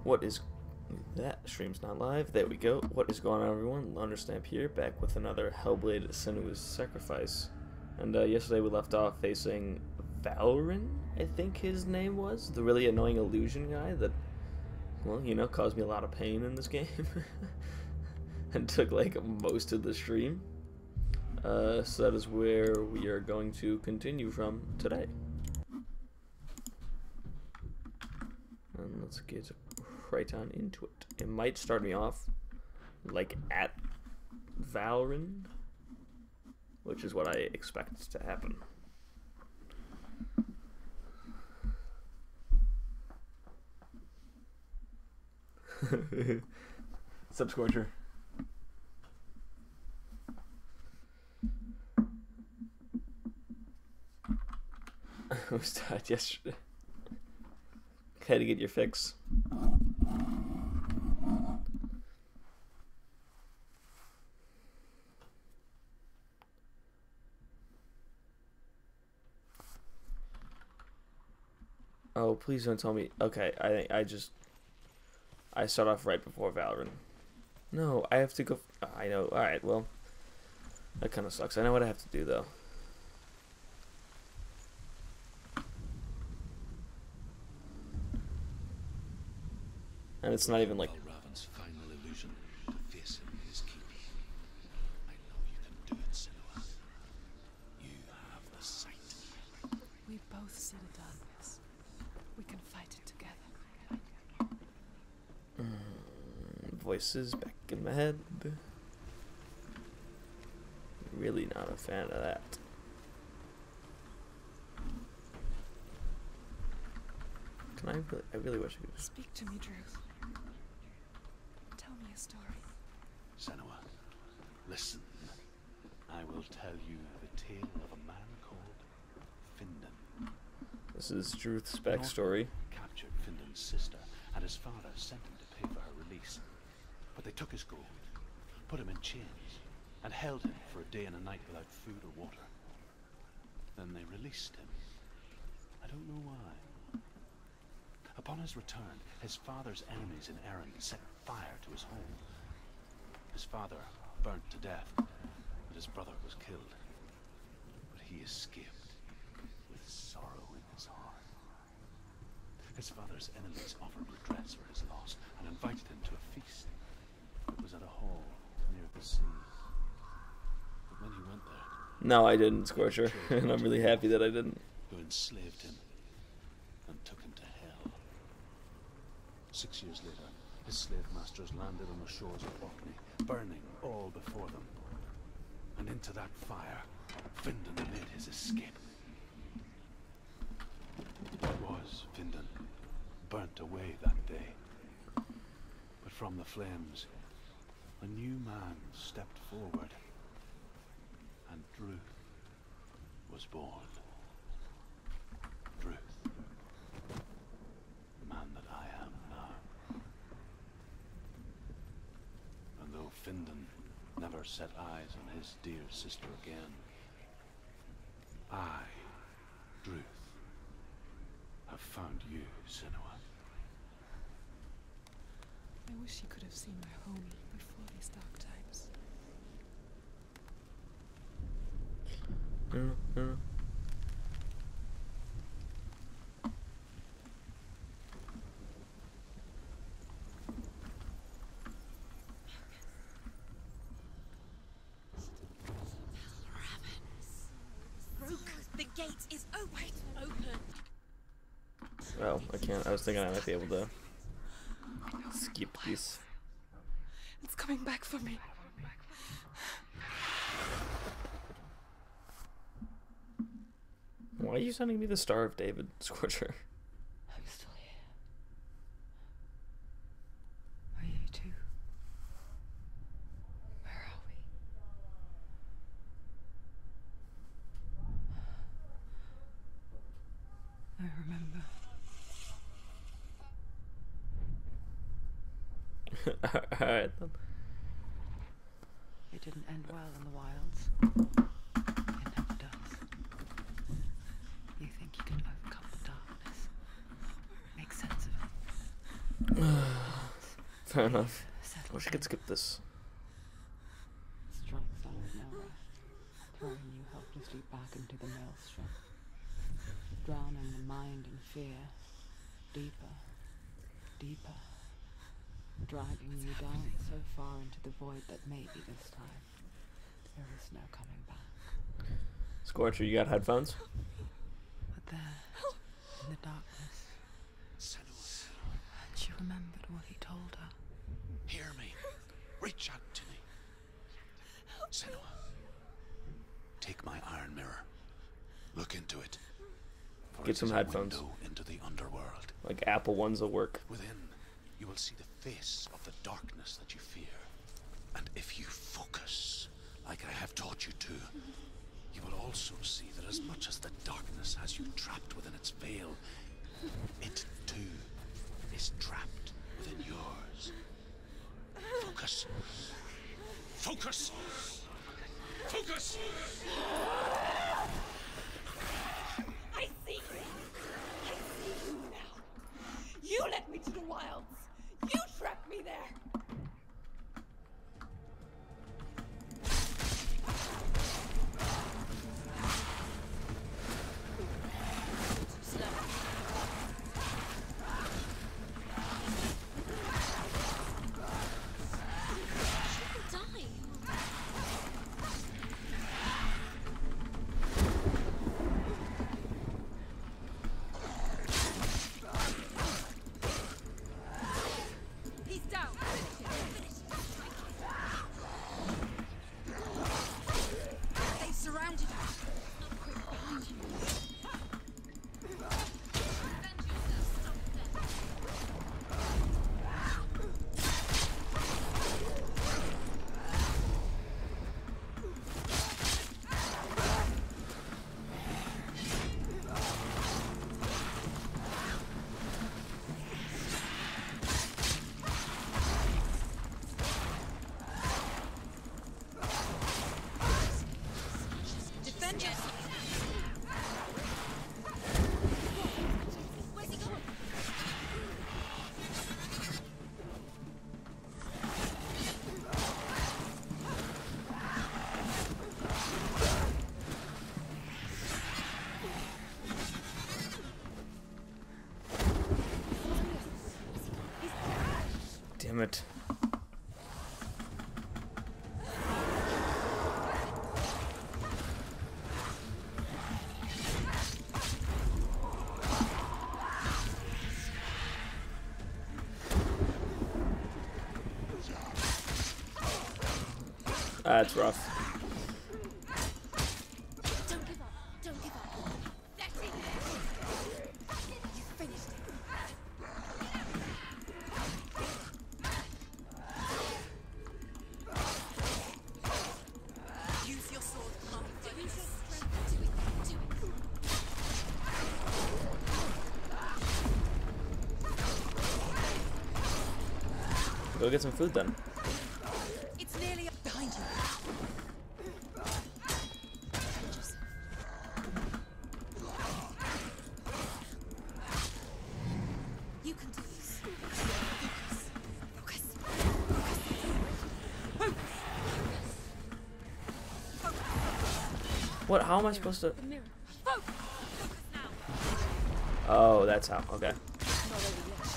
What is that? Stream's not live. There we go. What is going on, everyone? Understamp here, back with another HellBlade Senua's Sacrifice. And yesterday we left off facing Valrin, I think his name was, the really annoying illusion guy that, well, you know, caused me a lot of pain in this game and took like most of the stream. So that is where we are going to continue from today. And let's get right on into it. It might start me off like at Valrin, which is what I expect to happen. What's up, Scorcher? I was tired yesterday. Had to get your fix. Oh, please don't tell me. Okay, I start off right before Valorant. No, I have to go. Oh, I know. All right, well, that kind of sucks. I know what I have to do though. And it's not even like Raven's final illusion to face him in his keep. I know you can do it, Senua. You have the sight. We both see the darkness. We can fight it together. Voices back in my head. Really not a fan of that. Can I really wish I could. Speak to me, Drew. Tell me a story. Senua, listen. I will tell you the tale of a man called Findan. This is Druth's backstory. Captured Findan's sister, and his father sent him to pay for her release. But they took his gold, put him in chains, and held him for a day and a night without food or water. Then they released him. I don't know why. Upon his return, his father's enemies in Erin set fire to his home. His father burnt to death, and his brother was killed. But he escaped with sorrow in his heart. His father's enemies offered redress for his loss and invited him to a feast. It was at a hall near the sea. But when he went there... No, I didn't, Scorcher, and I'm really happy that I didn't. Who enslaved him and took him to hell. 6 years later, his slave masters landed on the shores of Orkney, burning all before them. And into that fire, Findan made his escape. It was Findan, burnt away that day. But from the flames, a new man stepped forward, and Druth was born. Druth, the man that I am now. And though Findan never set eyes on his dear sister again, I, Druth, have found you, Senua. I wish you could have seen my home before these dark times. The gate is open. Well, I can't. I was thinking I might be able to skip this. It's coming back for me. Why are you sending me the Star of David, Scorcher? I'm still here. Are you too? Where are we? I remember. Alright then. It didn't end well in the wilds. It never does. You think you can overcome the darkness, make sense of it. Fair enough. I wish I could skip this. Strikes out of nowhere, throwing you helplessly back into the maelstrom, drowning the mind in fear, deeper, deeper, dragging you down so far into the void that maybe this time there is no coming back. Scorcher, you got headphones? But there, in the darkness, Senua, she remembered what he told her. hear me. Reach out to me. Senua, take my iron mirror. Look into it. For Get it some is a headphones. window into the underworld. Like Apple ones will work. Within, you will see the face of the darkness that you fear. And if you focus, like I have taught you to, you will also see that as much as the darkness has you trapped within its veil, it too is trapped within yours. Focus. Focus! Focus! I see you. I see you now. You led me to the wilds. You trapped me there. Slow. Die. He's down. They surrounded us. Not quick behind you. Defend yourself. Where's he going? Damn it. That's rough. Don't give up. Don't give up. That's it. You finished it. Use your sword. Come on. Use your strength. Do it. Do it. Go get some food then. It's nearly up behind you. You can do this. Focus. Focus. Focus. What? How am I supposed to? The mirror. Focus. Focus now. Oh, that's how. Okay. Not over yet.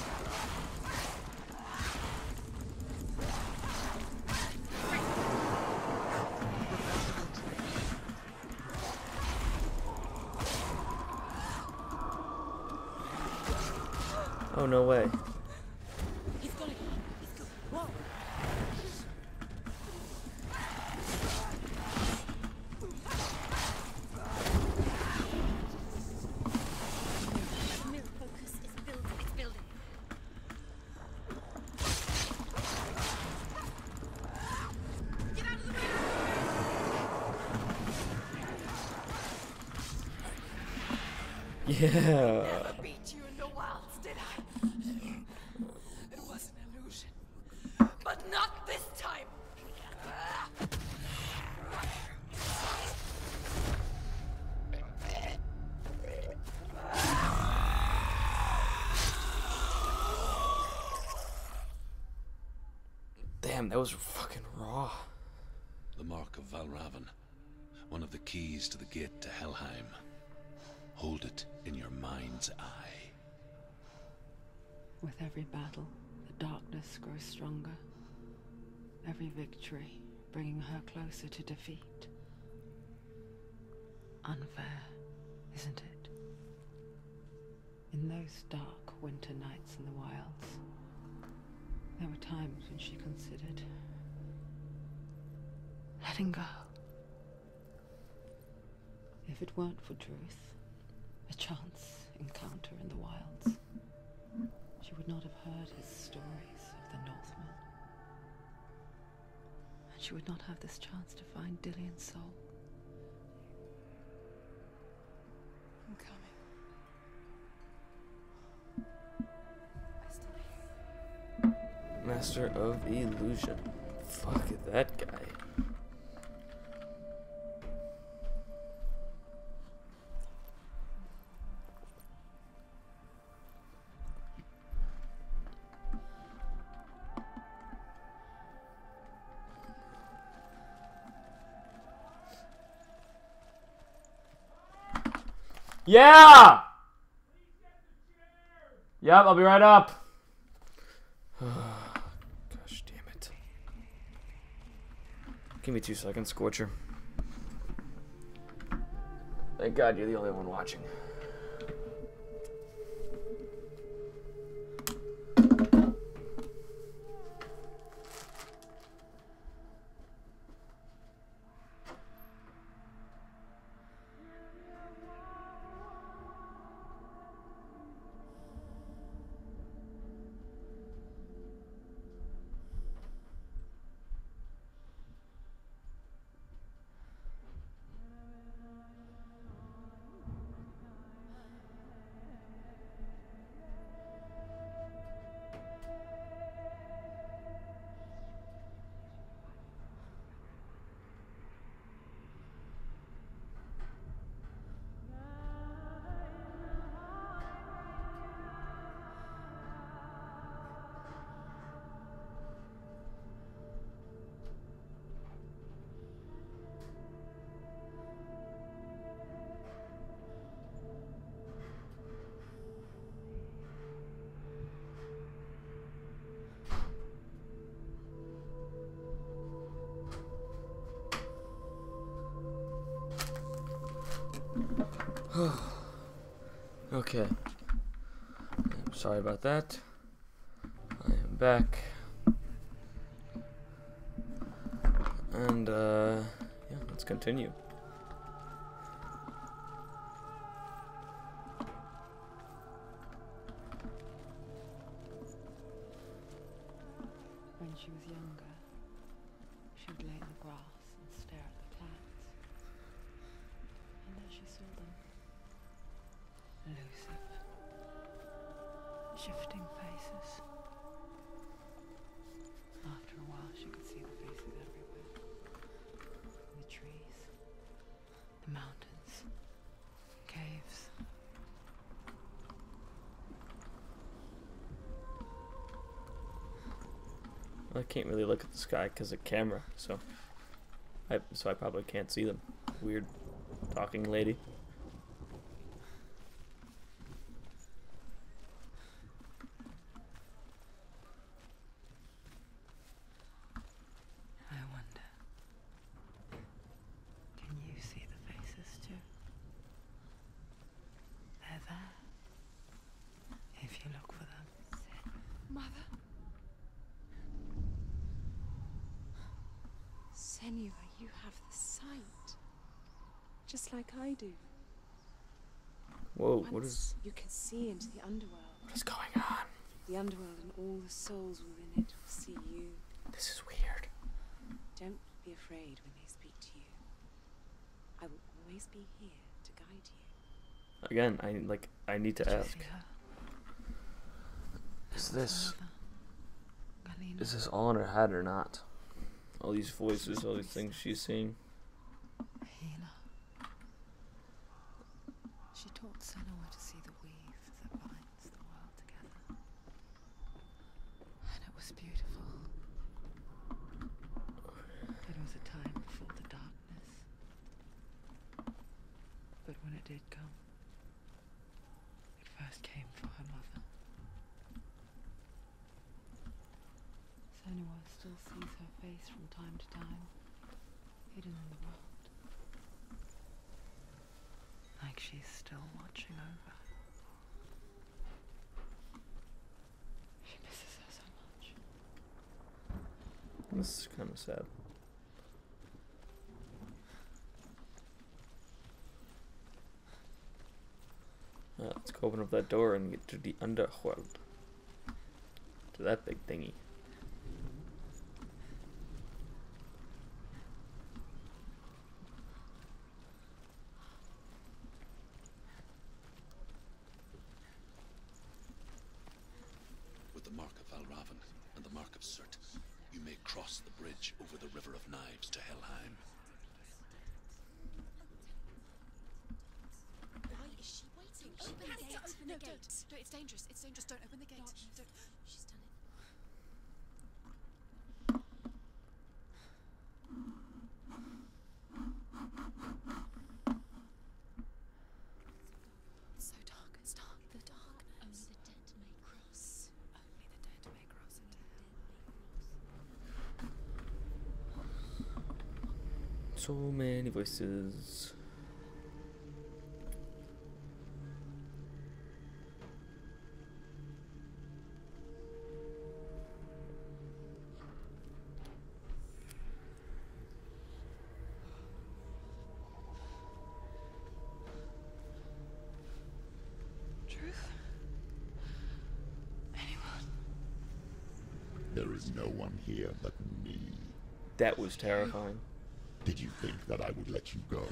Oh, no way. He's got it. He's got it. Whoa. Mirror focus is building. It's building. Get out of the way. Yeah. Never beat you in the wilds, did I? It was an illusion. But not this time. Damn, that was fucking raw. The mark of Valravan. One of the keys to the gate to Helheim. Hold it in your mind's eye. With every battle, the darkness grows stronger. Every victory bringing her closer to defeat. Unfair, isn't it? In those dark winter nights in the wilds, there were times when she considered letting go. If it weren't for Druth, a chance encounter in the wilds, she would not have heard his stories of the Northmen. And she would not have this chance to find Dillion's soul. I'm coming. I still hear you. Master of Illusion. Fuck that guy. Yeah! Yep, I'll be right up. Gosh damn it. Give me 2 seconds, Scorcher. Thank God you're the only one watching. Okay. I'm sorry about that. I am back. And, yeah, let's continue. When she was younger, she would lay in the grass and stare at the clouds. And as she saw them, elusive, shifting faces. After a while, she could see the faces everywhere. The trees, the mountains, caves. I can't really look at the sky because of camera, so I probably can't see them. Weird talking lady. I wonder, can you see the faces too? They're there, if you look for them. Mother? Senua, you have the sight. Just like I do. Whoa, Once you can see into the underworld. what is going on? The underworld and all the souls within it will see you. This is weird. Don't be afraid when they speak to you. I will always be here to guide you. Again, I need to Did you ask. see her? Is That was this her mother, Galena. is this all in her head or not? All these voices, all these things she's seeing. A healer. She taught Senua to see the weave that binds the world together. And it was beautiful. did come. It first came for her mother. Senua still sees her face from time to time, hidden in the world. Like she's still watching over her. She misses her so much. This is kind of sad. Let's go open up that door and get to the underworld. To that big thingy. With the mark of Valravan and the mark of Surt, you may cross the bridge over the River of Knives to Helheim. Why is she waiting? Open the gate. Open the gate. Don't. It's dangerous. It's dangerous. Don't open the gate. Don't. She's done it. It's so dark. It's dark. The darkness. Only the dead may cross. Only the dead may cross into hell. So many voices. Truth? Anyone? There is no one here but me. That was terrifying. Did you think that I would let you go?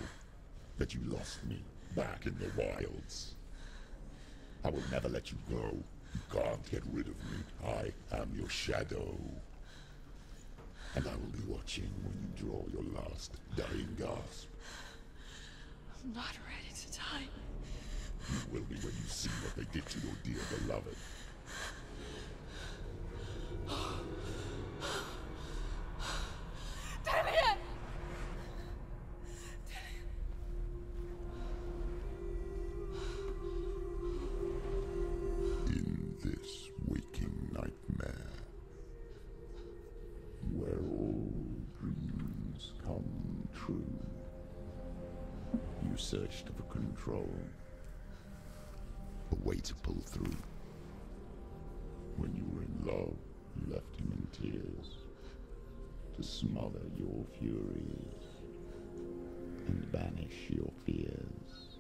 That you lost me back in the wilds? I will never let you go. You can't get rid of me. I am your shadow. And I will be watching when you draw your last dying gasp. I'm not ready to die. You will be when you see what they did to your dear beloved. In this waking nightmare, where all dreams come true, you searched for control, a way to pull through. When you were in love, you left him in tears, to smother your furies and banish your fears.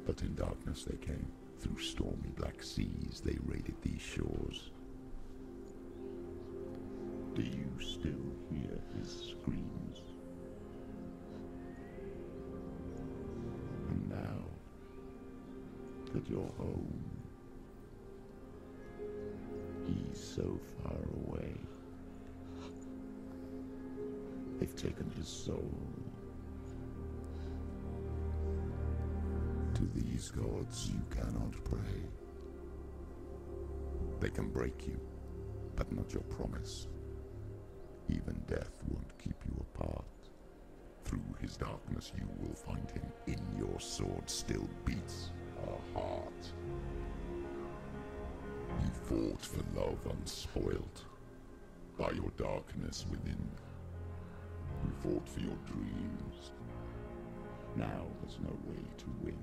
But in darkness they came, through stormy black seas they raided these shores. Do you still hear his screams? And now that you're home, he's so far away. They've taken his soul. To these gods you cannot pray. They can break you, but not your promise. Even death won't keep you apart. Through his darkness you will find him. In your sword still beats a heart. You fought for love unspoilt by your darkness within. You fought for your dreams. Now there's no way to win.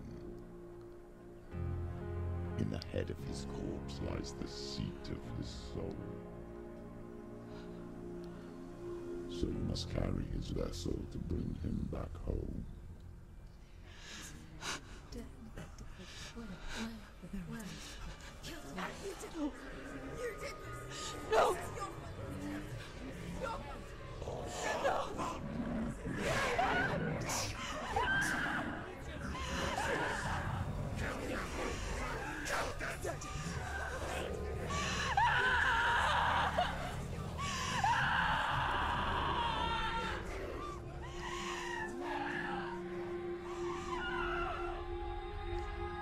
In the head of his corpse lies the seat of his soul. So you must carry his vessel to bring him back home. No!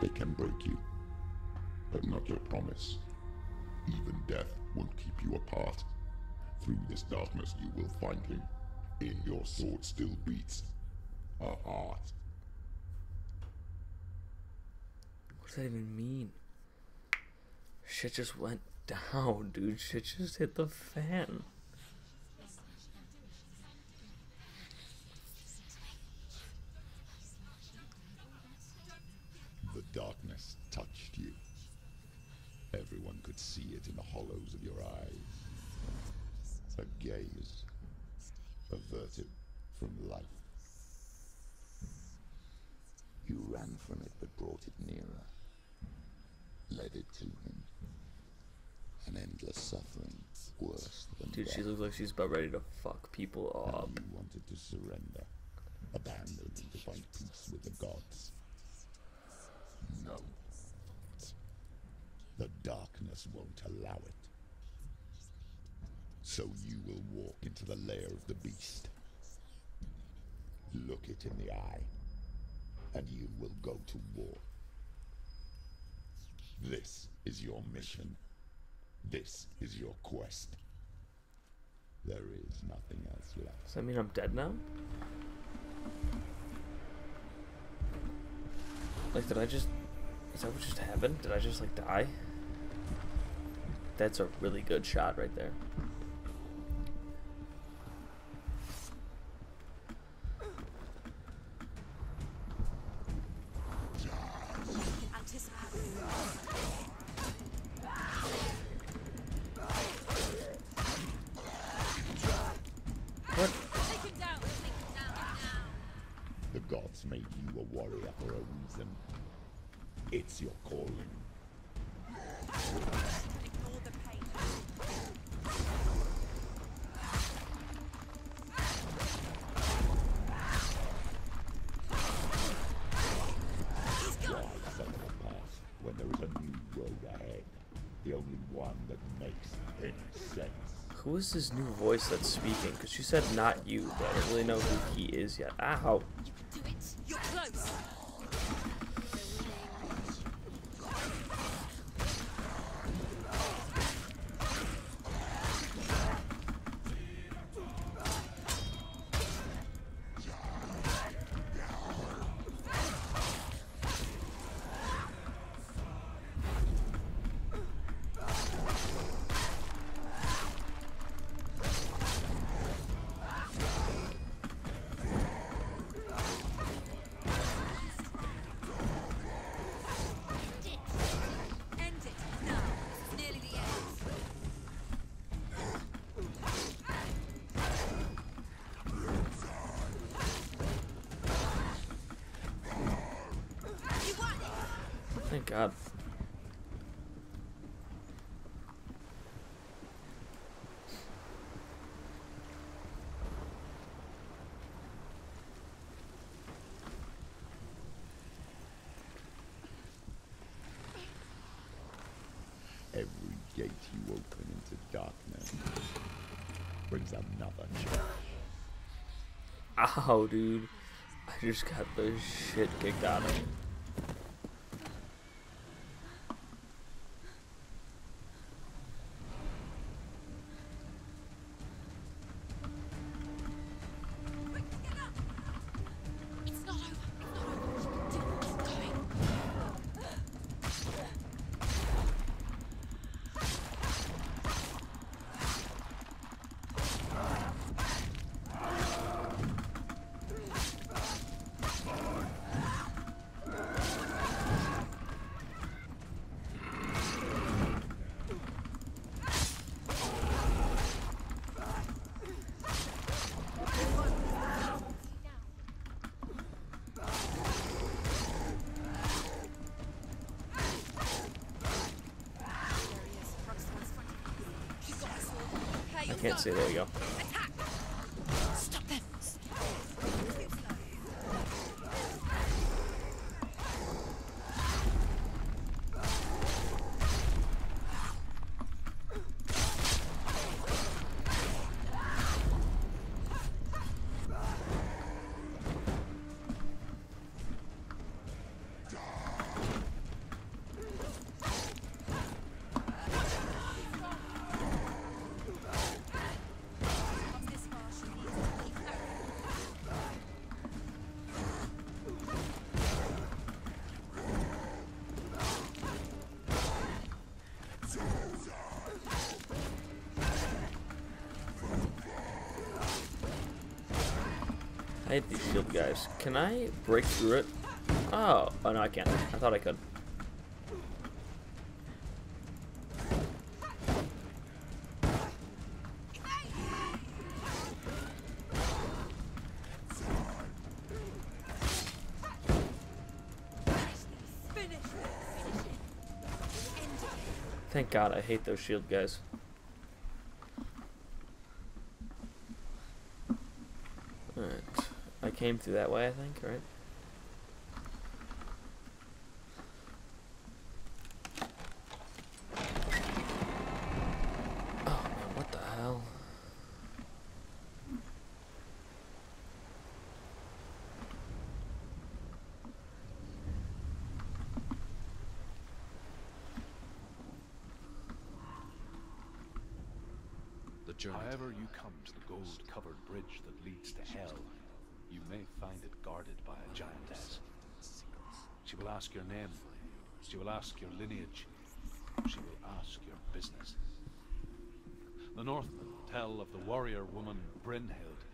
They can break you, but not your promise. Even death won't keep you apart. Through this darkness you will find him. In your sword still beats a heart. does that even mean? Shit just went down, dude. Shit just hit the fan. The darkness touched you. Everyone could see it in the hollows of your eyes. A gaze averted from life. You ran from it but brought it nearer. Led it to him. An endless suffering, worse than Dude, death. she looks like she's about ready to fuck people up. And you wanted to surrender, abandon to find peace with the gods. No. The darkness won't allow it. So you will walk into the lair of the beast. Look it in the eye, and you will go to war. This is your mission. This is your quest. There is nothing else left. Does that mean I'm dead now? Like, did I just... Is that what just happened? Did I just, like, die? That's a really good shot right there. What? The gods made you a warrior for a reason. It's your calling. Ignore the pain. Why settle the past when there is a new road ahead? The only one that makes any sense. Who is this new voice that's speaking? Because she said not you, but I don't really know who he is yet. Ow. Do it. You're close. End it now. It's nearly the end. You won it. Thank God. Every gate you open into darkness brings another challenge. Ow, dude. I just got the shit kicked out of me. It's not over. It's not over. Keep going. I can't see. There you go. Stop them. I hate these shield guys. Can I break through it? Oh, oh no, I can't. I thought I could. Thank God, I hate those shield guys. Alright. I came through that way, I think, right? Oh man, what the hell? However you come to the gold-covered bridge that leads to hell, you may find it guarded by a giantess. She will ask your name. She will ask your lineage. She will ask your business. The Northmen tell of the warrior woman Brynhild,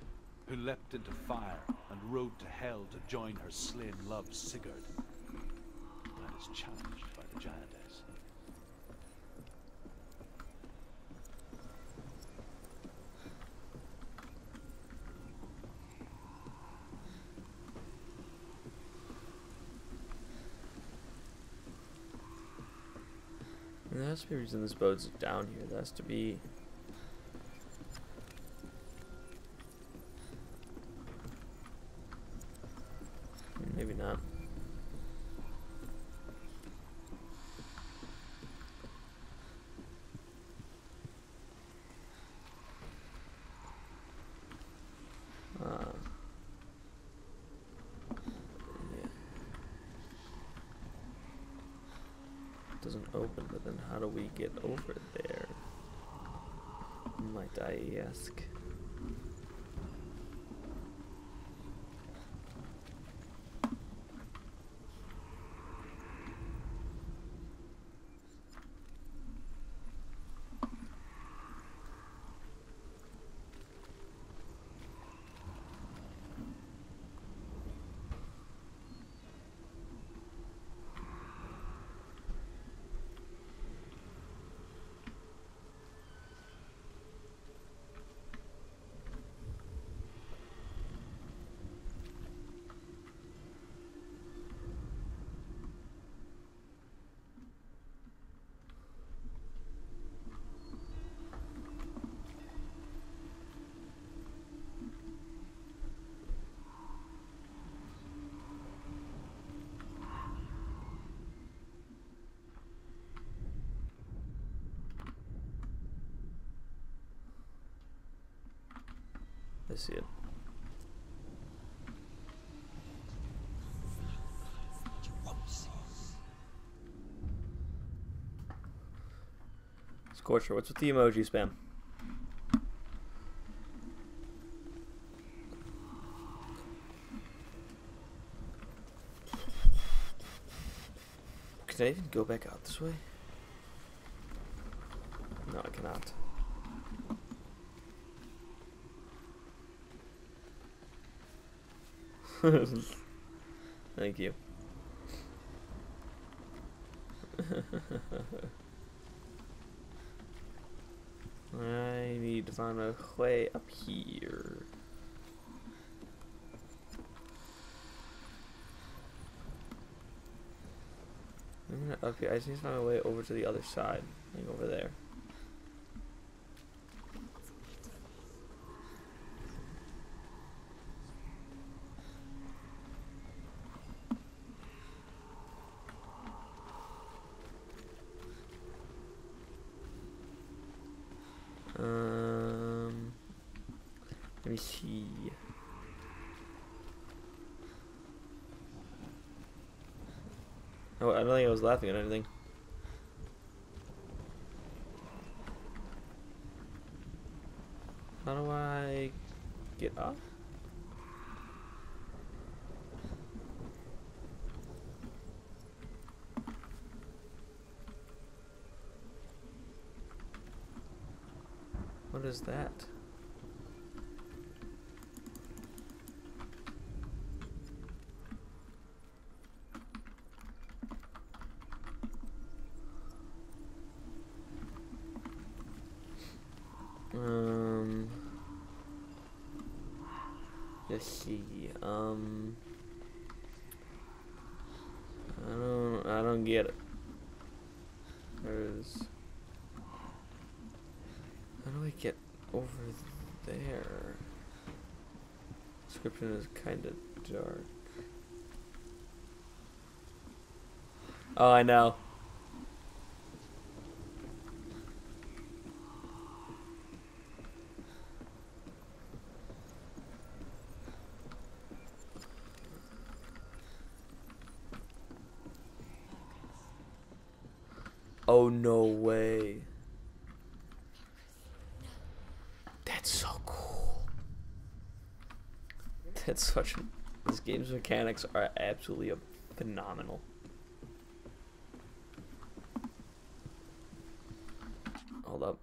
who leapt into fire and rode to hell to join her slain love Sigurd, and is challenged by the giantess. There has to be a reason this boat's down here. There has to be... Maybe not. Yeah. Doesn't open, but then how do we get over there? Might I ask? I see it. Scorcher, what's with the emoji spam? Can I even go back out this way? No, I cannot. Thank you. I need to find a way up here. I'm not up here. I just need to find a way over to the other side. Like over there. Let me see. Oh, I don't think I was laughing at anything. How do I get up? What is that? Let's see. I don't get it. There's. How do I get over there? Description is kind of dark. Oh, I know. Oh, no way. That's so cool. That's such. This game's mechanics are absolutely phenomenal. Hold up.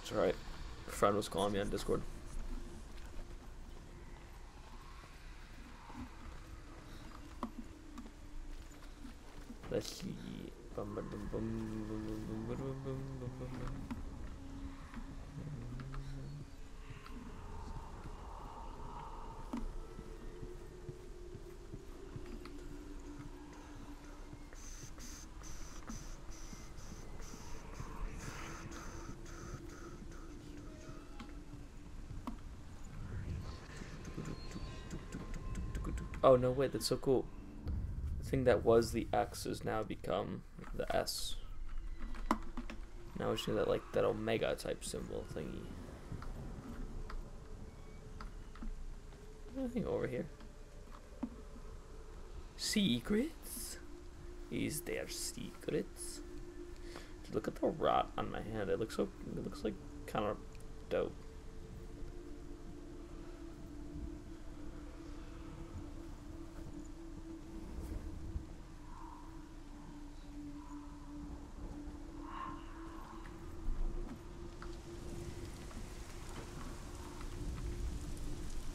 It's alright. A friend was calling me on Discord. Let's see. Oh no, wait, that's so cool. The thing that was the X has now become the S. Now it's that like that omega type symbol thingy. Anything over here? Secrets? Is there secrets? Look at the rot on my hand. It looks like kind of dope.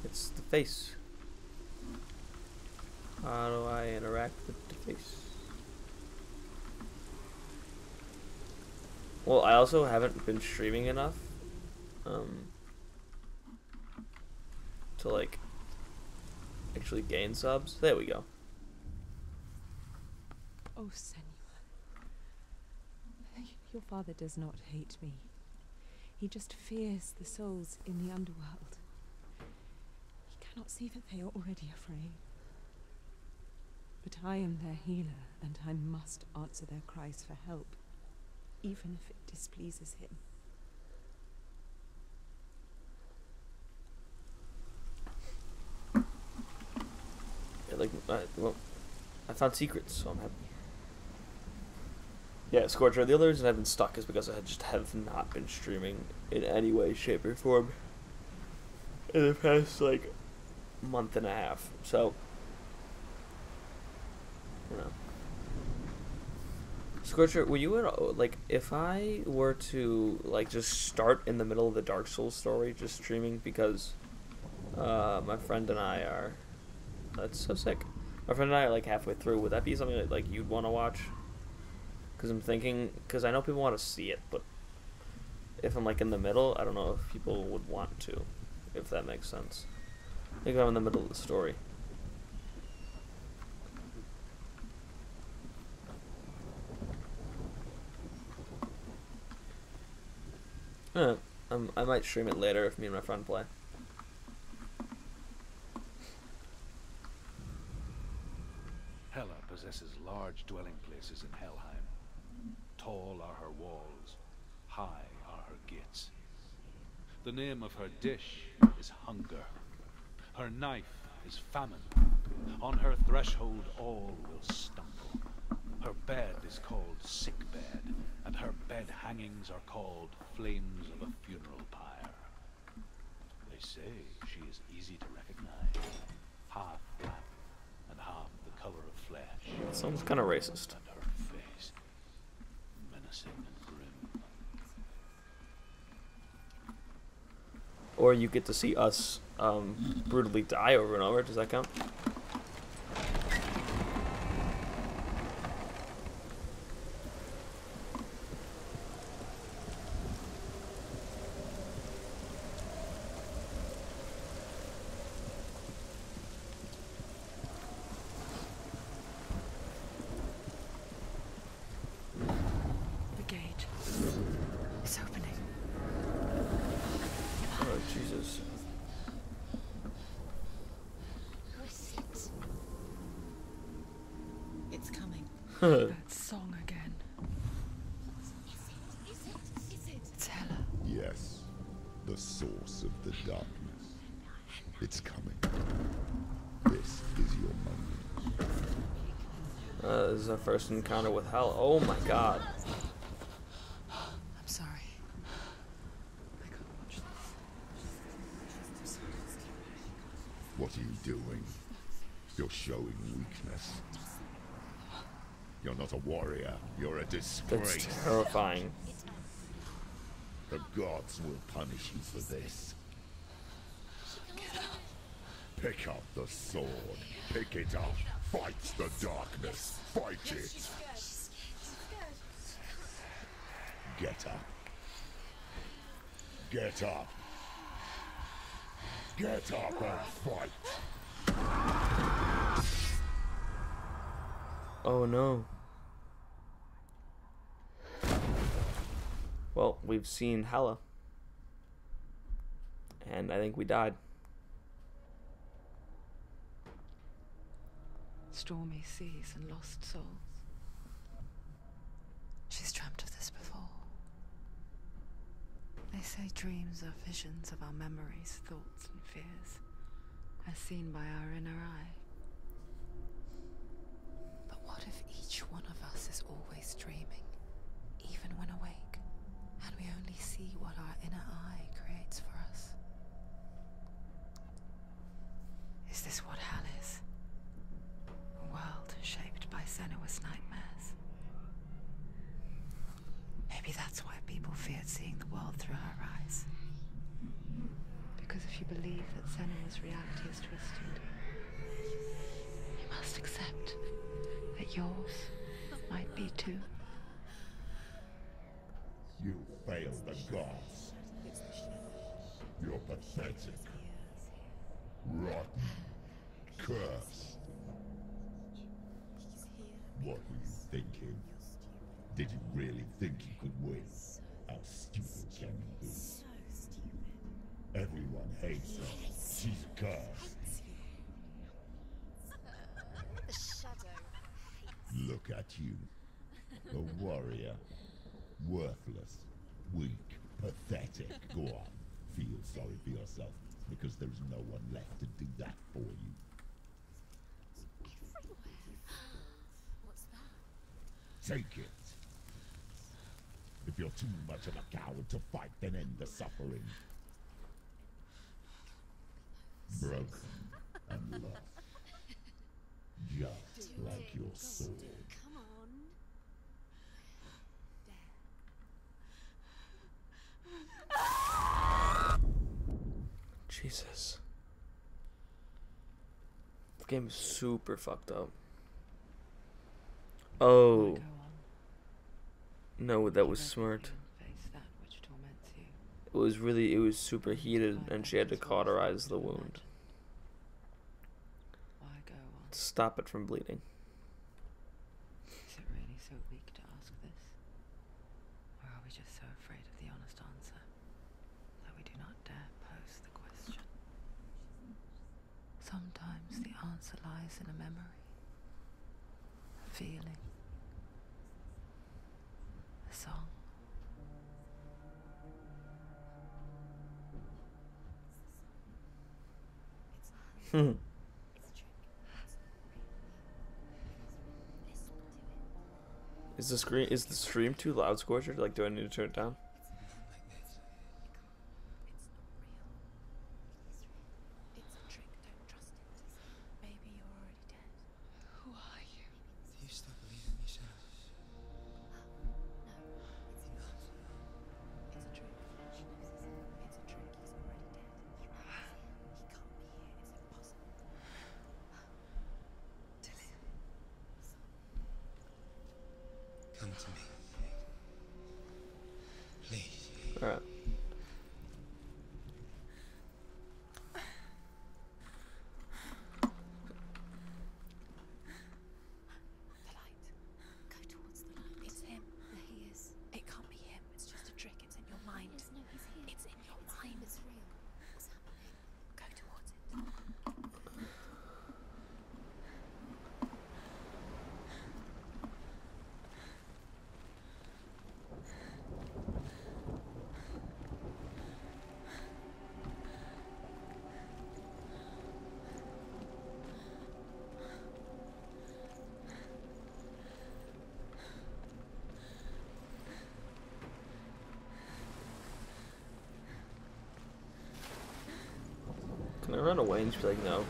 It's the face. How do I interact with the face? Well, I also haven't been streaming enough to like actually gain subs. There we go. Oh, Senua. Your father does not hate me. He just fears the souls in the underworld. He cannot see that they are already afraid. But I am their healer, and I must answer their cries for help, even if it displeases him. Yeah, like, well, I found secrets, so I'm happy. Yeah, Scorcher, the other reason I've been stuck is because I just have not been streaming in any way, shape, or form in the past, like, month and a half, so, you know. Scorcher, were you at, like, if I were to, like, just start in the middle of the Dark Souls story, just streaming, because, my friend and I are, that's so sick, my friend and I are, like, halfway through, would that be something that, like, you'd want to watch? Because I'm thinking, because I know people want to see it, but if I'm, like, in the middle, I don't know if people would want to, if that makes sense. I think I'm in the middle of the story. I might stream it later if me and my friend play. Hela possesses large dwelling places in Helheim. Tall are her walls, high are her gates. The name of her dish is hunger. Her knife is famine. On her threshold all will stumble. Her bed is called sick bed, and her bed hangings are called flames of a funeral pyre. They say she is easy to recognize, half black and half the color of flesh. Sounds kind of racist. And her face Or you get to see us brutally die over and over. Does that count? The gate. It's opening. Oh, Jesus. It's coming. That song again. Is it? It's Hela. Yes, the source of the darkness. It's coming. This is your moment. This is our first encounter with hell. Oh my god. I'm sorry. I can't watch this. What are you doing? You're showing weakness. You're not a warrior. You're a disgrace. That's terrifying. The gods will punish you for this. Pick up the sword. Pick it up. Fight the darkness. Fight it. Get up. Get up. Get up and fight. Oh no. Well, we've seen Hela. And I think we died. Stormy seas and lost souls. She's dreamt of this before. They say dreams are visions of our memories, thoughts and fears, as seen by our inner eye. But what if each one of us is always dreaming, even when awake, and we only see what our inner eye creates for us? Is this what hell is? A world shaped by Senua's nightmares. Maybe that's why people feared seeing the world through her eyes. Because if you believe that Senua's reality is twisted, you must accept that yours might be too. You failed the gods. You're pathetic. Rotten. Cursed. What were you thinking? Did you really think you could win? How stupid can you be? Everyone hates her. She's cursed. The shadow hates. Look at you. A warrior. Worthless. Weak. Pathetic. Go on. Feel sorry for yourself, because there's no one left to do that for you. What's that? Take it. If you're too much of a coward to fight, then end the suffering. Broken and lost. Just like your sword. Come on. Jesus. The game is super fucked up. Oh. Go on. No, that was Let smart. you face that which torments you. It was super heated and she had to cauterize the wound Why go on? to stop it from bleeding. Is it really so weak to ask this? Or are we just so afraid of the honest answer that we do not dare pose the question? Sometimes the answer lies in a memory, a feeling, a song. Hmm. Is the stream too loud, Scorcher? Like, do I need to turn it down? It's a trick, don't trust it. Maybe you're already dead. Who are you? You stop believing yourself. No, it's not. It's a trick. It's a trick, he's already dead. Come to me. Please. Alright. The light. Go towards the light. It's him. There he is. It can't be him. It's just a trick. It's in your mind. Yes, no, he's here. It's in your mind. It's real. What's happening? Go towards it. Can I run away and just be like, no?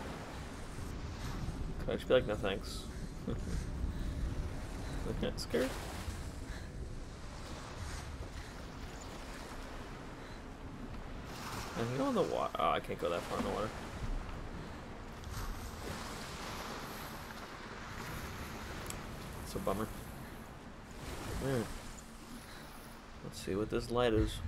Can I just be like, no thanks? I can't scared. I can go in the water. Oh, I can't go that far in the water. It's a bummer. Alright. Let's see what this light is.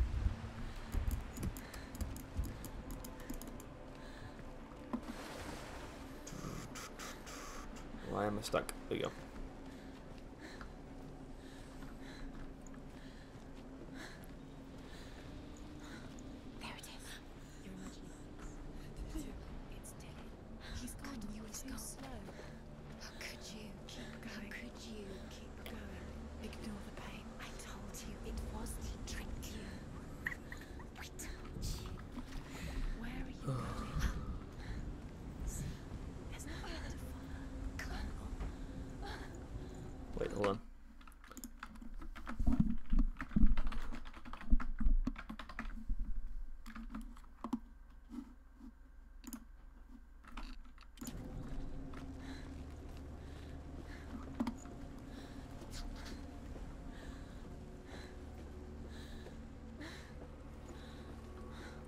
Why am I stuck? There you go. There it is. You're imagining it. It's Dylan. He's gone. You were too slow. How could you? Keep going. How could you? Keep going. Ignore the pain. I told you it was to trick you. I told you. Where are you going? There's nowhere to follow. Come on. Wait, hold on.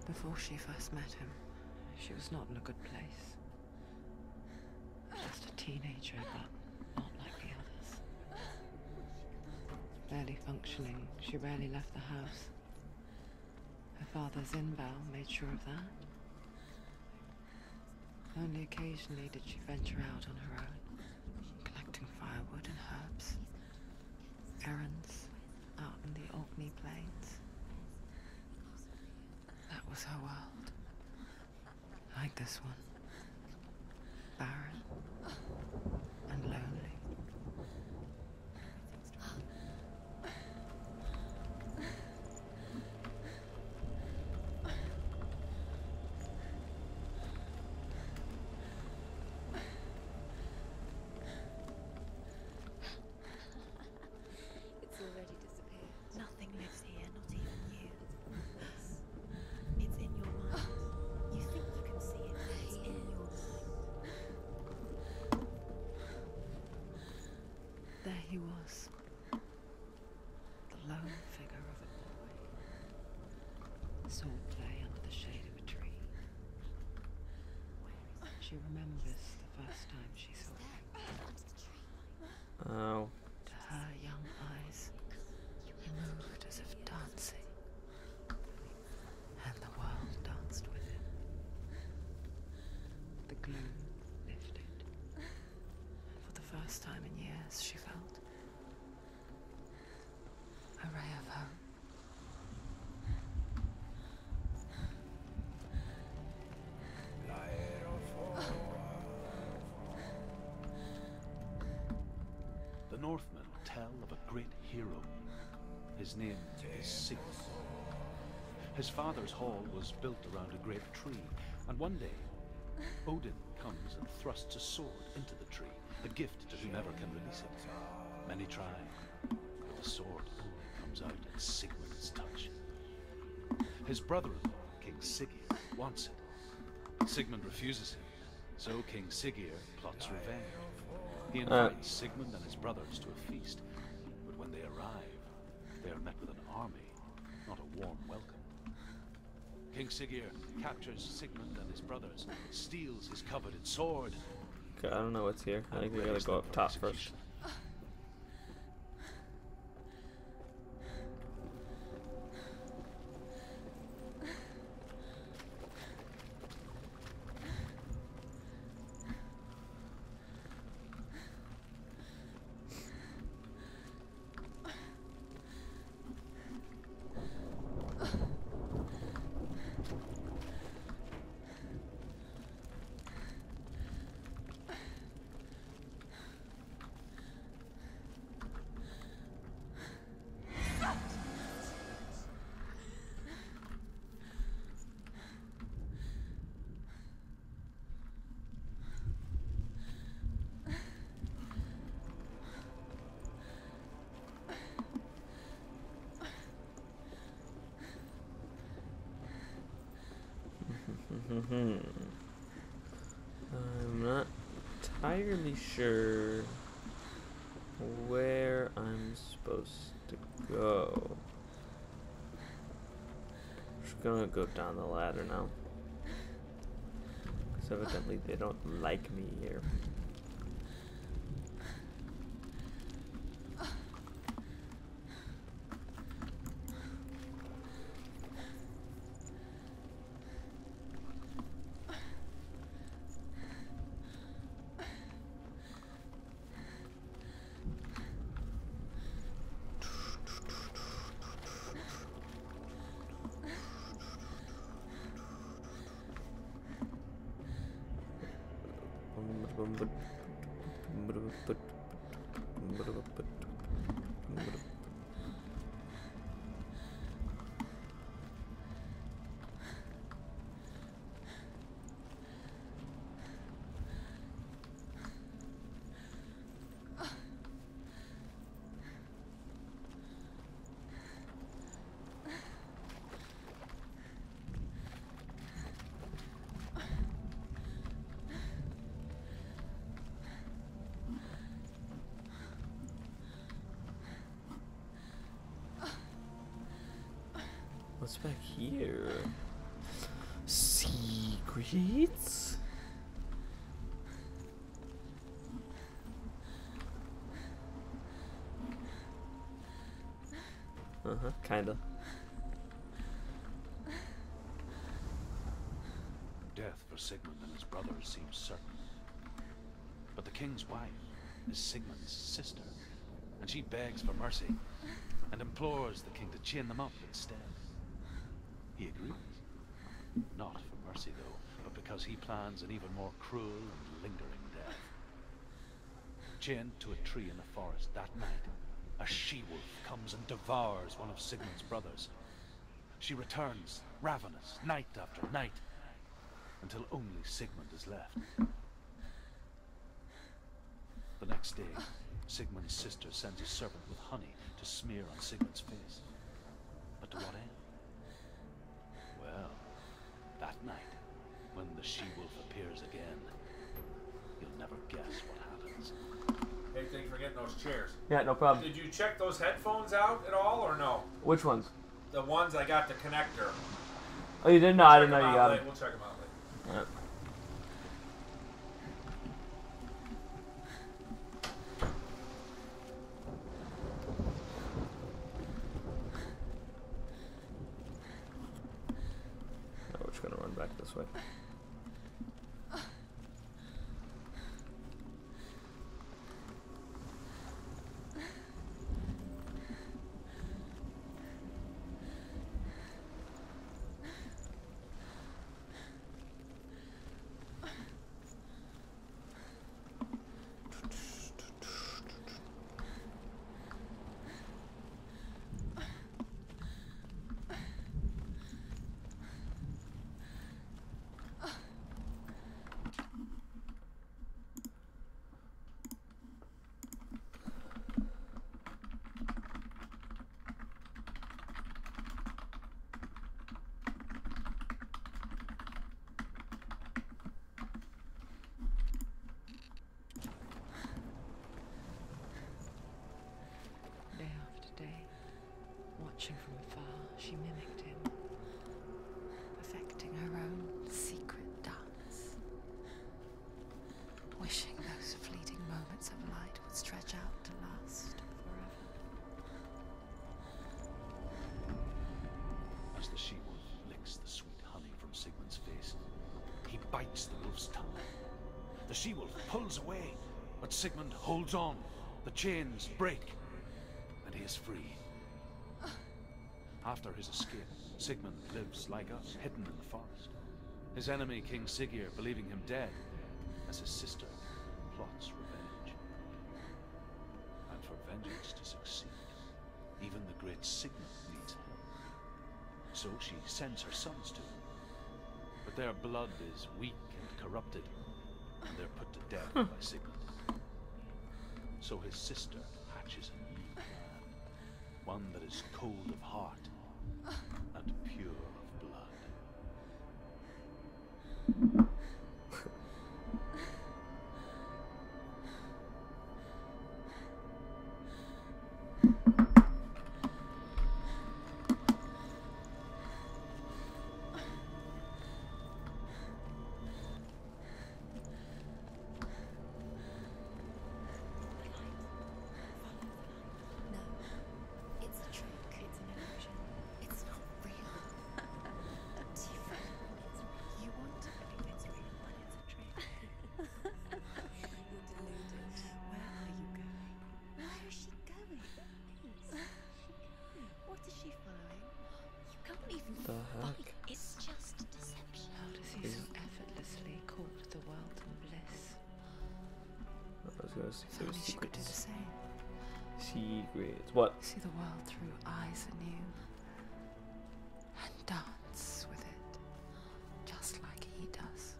Before she first met him, she was not in a good place. Just a teenager, but not like the others. Barely functioning, she rarely left the house. Her father's inval made sure of that. Only occasionally did she venture out on her own, collecting firewood and herbs, errands out in the Agony plains. That was her world. Like this one. Barren and lonely. It's already disappeared. Nothing lives here, not even you. It's in your mind. You think you can see it, but it's in your mind. There he was. The lone figure of a boy. Sword play under the shade of a tree. She remembers the first time she saw him. Oh. To her young eyes, he moved as if dancing. And the world danced with him. The gloom lifted. And for the first time in years, she felt a ray of hope. The Northmen tell of a great hero. His name is Sigmund. His father's hall was built around a great tree, and one day, Odin comes and thrusts a sword into the tree, a gift to whomever can release it. Many try, but the sword only comes out at Sigmund's touch. His brother-in-law, King Siggeir, wants it. Sigmund refuses him, so King Siggeir plots revenge. He invites Sigmund and his brothers to a feast, but when they arrive, they are met with an army, not a warm welcome. King Siggeir captures Sigmund and his brothers, steals his coveted sword. Okay, I don't know what's here. I think we gotta go up top first. I'm not entirely sure where I'm supposed to go. Just gonna go down the ladder now. Because evidently they don't like me here. What's back here? Secrets? Kinda. Death for Sigmund and his brothers seems certain. But the king's wife is Sigmund's sister, and she begs for mercy and implores the king to chain them up instead. He agrees. Not for mercy, though, but because he plans an even more cruel and lingering death. Chained to a tree in the forest that night, a she-wolf comes and devours one of Sigmund's brothers. She returns, ravenous, night after night, until only Sigmund is left. The next day, Sigmund's sister sends a servant with honey to smear on Sigmund's face. But to what end? Well, that night, when the she-wolf appears again, you'll never guess what happens. Hey, thanks for getting those chairs. Yeah, no problem. Did you check those headphones out at all, or no? Which ones? The ones I got the connector. Oh, you didn't know? I didn't know you got them. We'll check them out later. Alright. Now we're just gonna run back this way. Watching from afar, she mimicked him, perfecting her own secret dance, wishing those fleeting moments of light would stretch out to last forever. As the she-wolf licks the sweet honey from Sigmund's face, he bites the wolf's tongue. The she-wolf pulls away, but Sigmund holds on. The chains break, and he is free. After his escape, Sigmund lives like us, hidden in the forest. His enemy, King Siggeir, believing him dead, as his sister plots revenge. And for vengeance to succeed, even the great Sigmund needs help. So she sends her sons to him. But their blood is weak and corrupted, and they're put to death by Sigmund. So his sister hatches a new plan, one that is cold of heart and pure of blood. No, it's a trick. It's an illusion. It's not real. Do you feel it's real? You want to believe it's real, but it's a trick. You're deluded. Where are you going? Where is she going? What is she following? You can't even The follow. heck? It's just deception. How does he so effortlessly court the world and bliss? I was gonna say If only she could do the secrets. same. Secrets. What? See the world through eyes anew and dance with it, just like he does.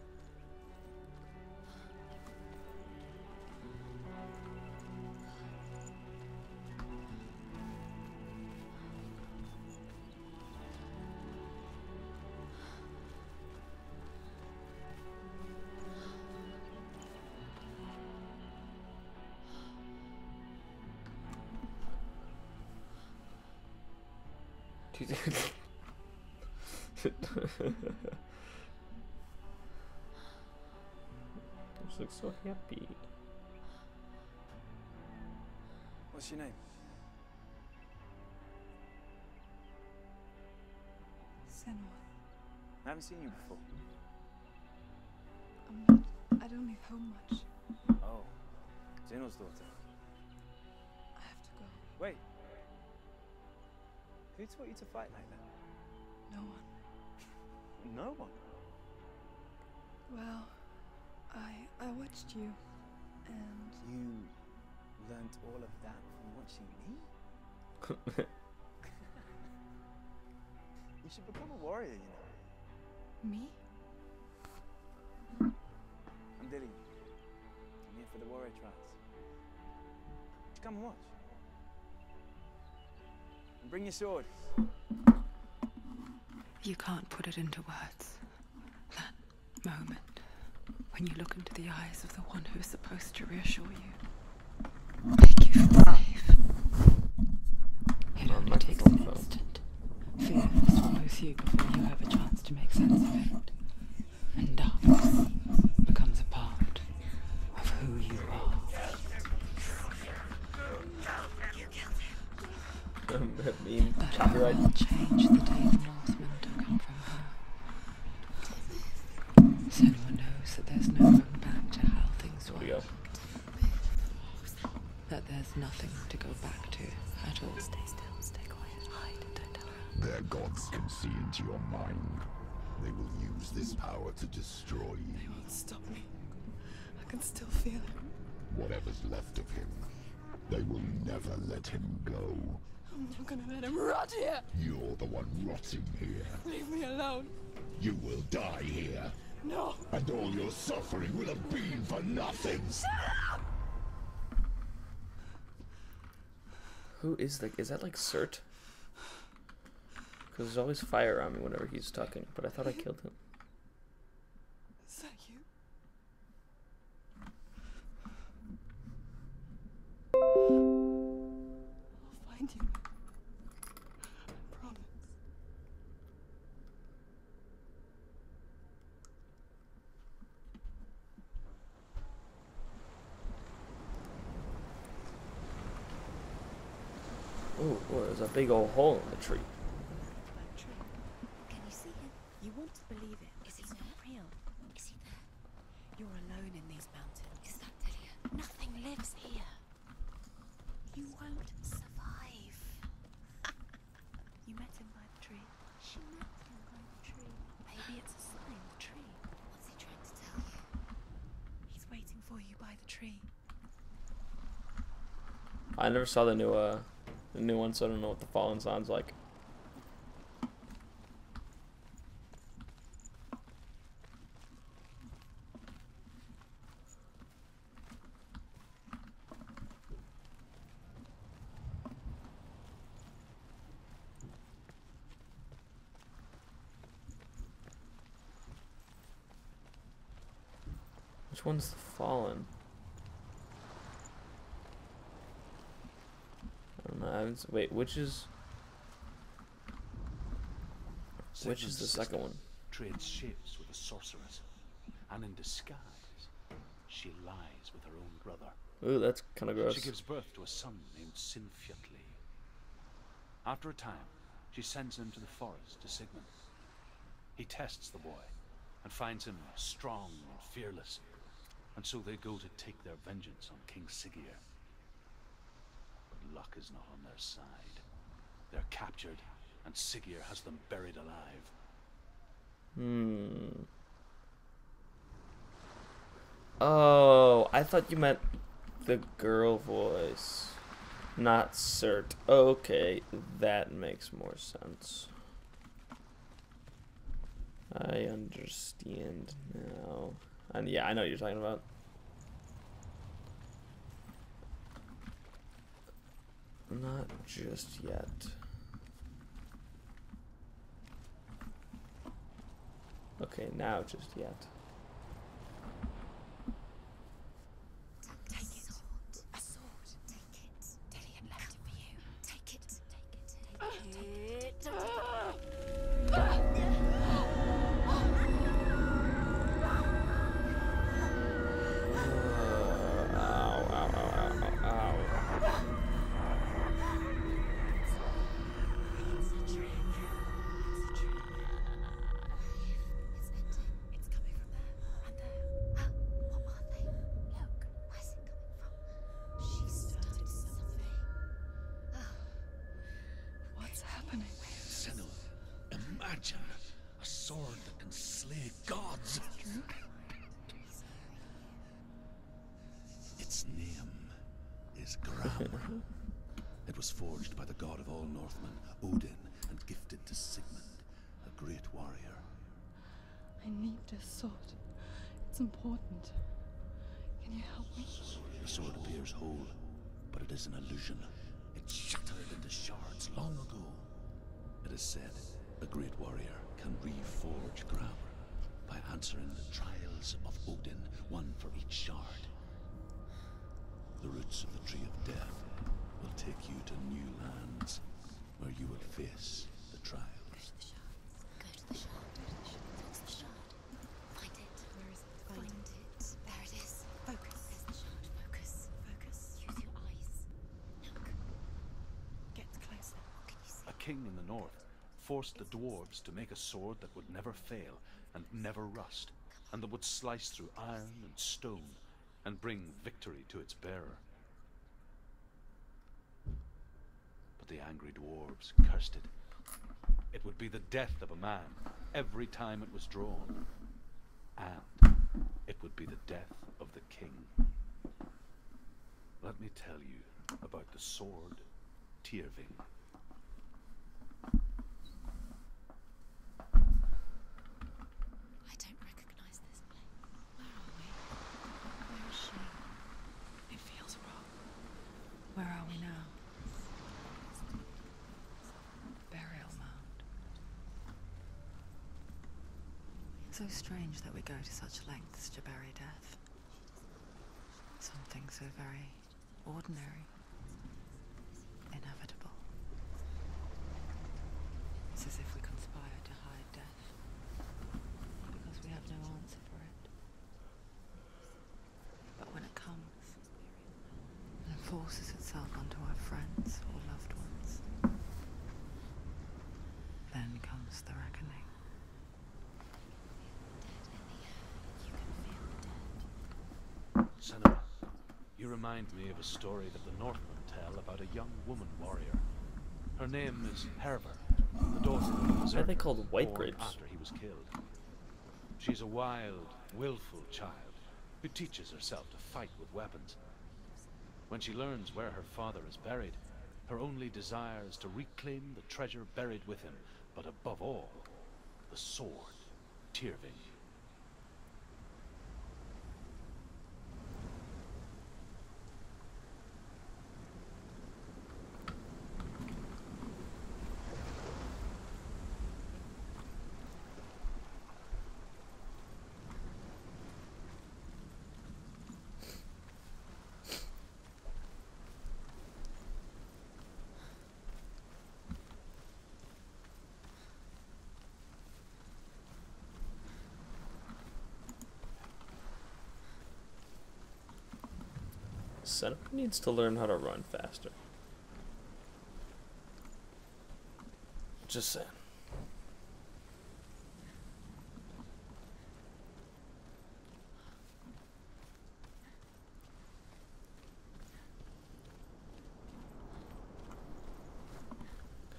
She looks so happy. What's your name? Senua, I haven't seen you before. I don't leave home much. Oh, Zenua's daughter. I have to go. Wait. Who taught you to fight like that? No one. No one. Well, I watched you, and You learnt all of that from watching me? You should become a warrior, you know. me? I'm Dilly. I'm here for the warrior trials. Just come and watch. And bring your sword. You can't put it into words. That moment when you look into the eyes of the one who's supposed to reassure you, make you feel safe. It only takes an instant. Fear swallows you before you have a chance to make sense of it. And darkness becomes a part of who you are. Meme. But Copyright. it will change the day the Northmen took him from her. Senua knows that there's no going back to how things There we were. go. That there's nothing to go back to at all. Stay still, stay quiet, hide, don't tell her. Their gods can see into your mind. They will use this power to destroy you. They won't stop me. I can still feel it. Whatever's left of him, they will never let him go. I'm not gonna let him rot here. You're the one rotting here. Leave me alone. You will die here. No. And all your suffering will have been for nothing. Who is that like Cert? Because there's always fire around me whenever he's talking, but I thought I killed him. Is that you? I'll find you. I promise. Oh, there's a big old hole in the tree. That tree. Can you see him? You want to believe it. Is he not real? Is he there? You're alone in these mountains. Is that Delia? Nothing lives here. You won't survive. You met him by the tree. She met him by the tree. Maybe it's a sign. The tree. What's he trying to tell you? He's waiting for you by the tree. I never saw the new one, so I don't know what the Fallen sounds like. Which one's the Fallen? I don't know. Wait, which is the Sigmund's second one? Trades shapes with a sorceress, and in disguise, she lies with her own brother. Ooh, that's kind of gross. She gives birth to a son named Sinfjotli. After a time, she sends him to the forest to Sigmund. He tests the boy and finds him strong and fearless, and so they go to take their vengeance on King Siggeir. But luck is not on their side. They're captured, and Siggeir has them buried alive. Oh, I thought you meant the girl voice, not Cert. Okay, that makes more sense. I understand now. And yeah, I know what you're talking about. Not just yet. Okay, now just yet. Take it. A sword. Take it. Daddy had left it for you. Take it. Take it. Imagine a sword that can slay gods. Its name is Gram. It was forged by the god of all Northmen, Odin, and gifted to Sigmund, a great warrior. I need this sword. It's important. Can you help me? The sword appears whole, but it is an illusion. It shattered into shards long ago. It is said a great warrior can reforge Gram by answering the trials of Odin, one for each shard. The roots of the Tree of Death will take you to new lands where you will face the trials. Go to the shard. What's the shard? Find it. Where is it? Find it. There it is. Focus. There's the shard. Focus. Use your eyes. Look. Get closer. What can you see? A king in the north forced the dwarves to make a sword that would never fail and never rust, and that would slice through iron and stone and bring victory to its bearer. But the angry dwarves cursed it. It would be the death of a man every time it was drawn, and it would be the death of the king. Let me tell you about the sword Tyrving. I don't recognize this place. Where are we? Where is she? It feels wrong. Where are we now? Burial mound. So strange that we go to such lengths to bury death. Something so very ordinary, inevitable. It's as if we conspire to hide death, because we have no answer for it. But when it comes, and forces itself onto our friends or loved ones, then comes the reckoning. Senua, you remind me of a story that the Northmen tell about a young woman warrior. Her name is Hervor, the daughter of a berserker Are they called white born grapes? after he was killed. She's a wild, willful child who teaches herself to fight with weapons. When she learns where her father is buried, her only desire is to reclaim the treasure buried with him, but above all, the sword, Tyrving. Senua needs to learn how to run faster. Just saying.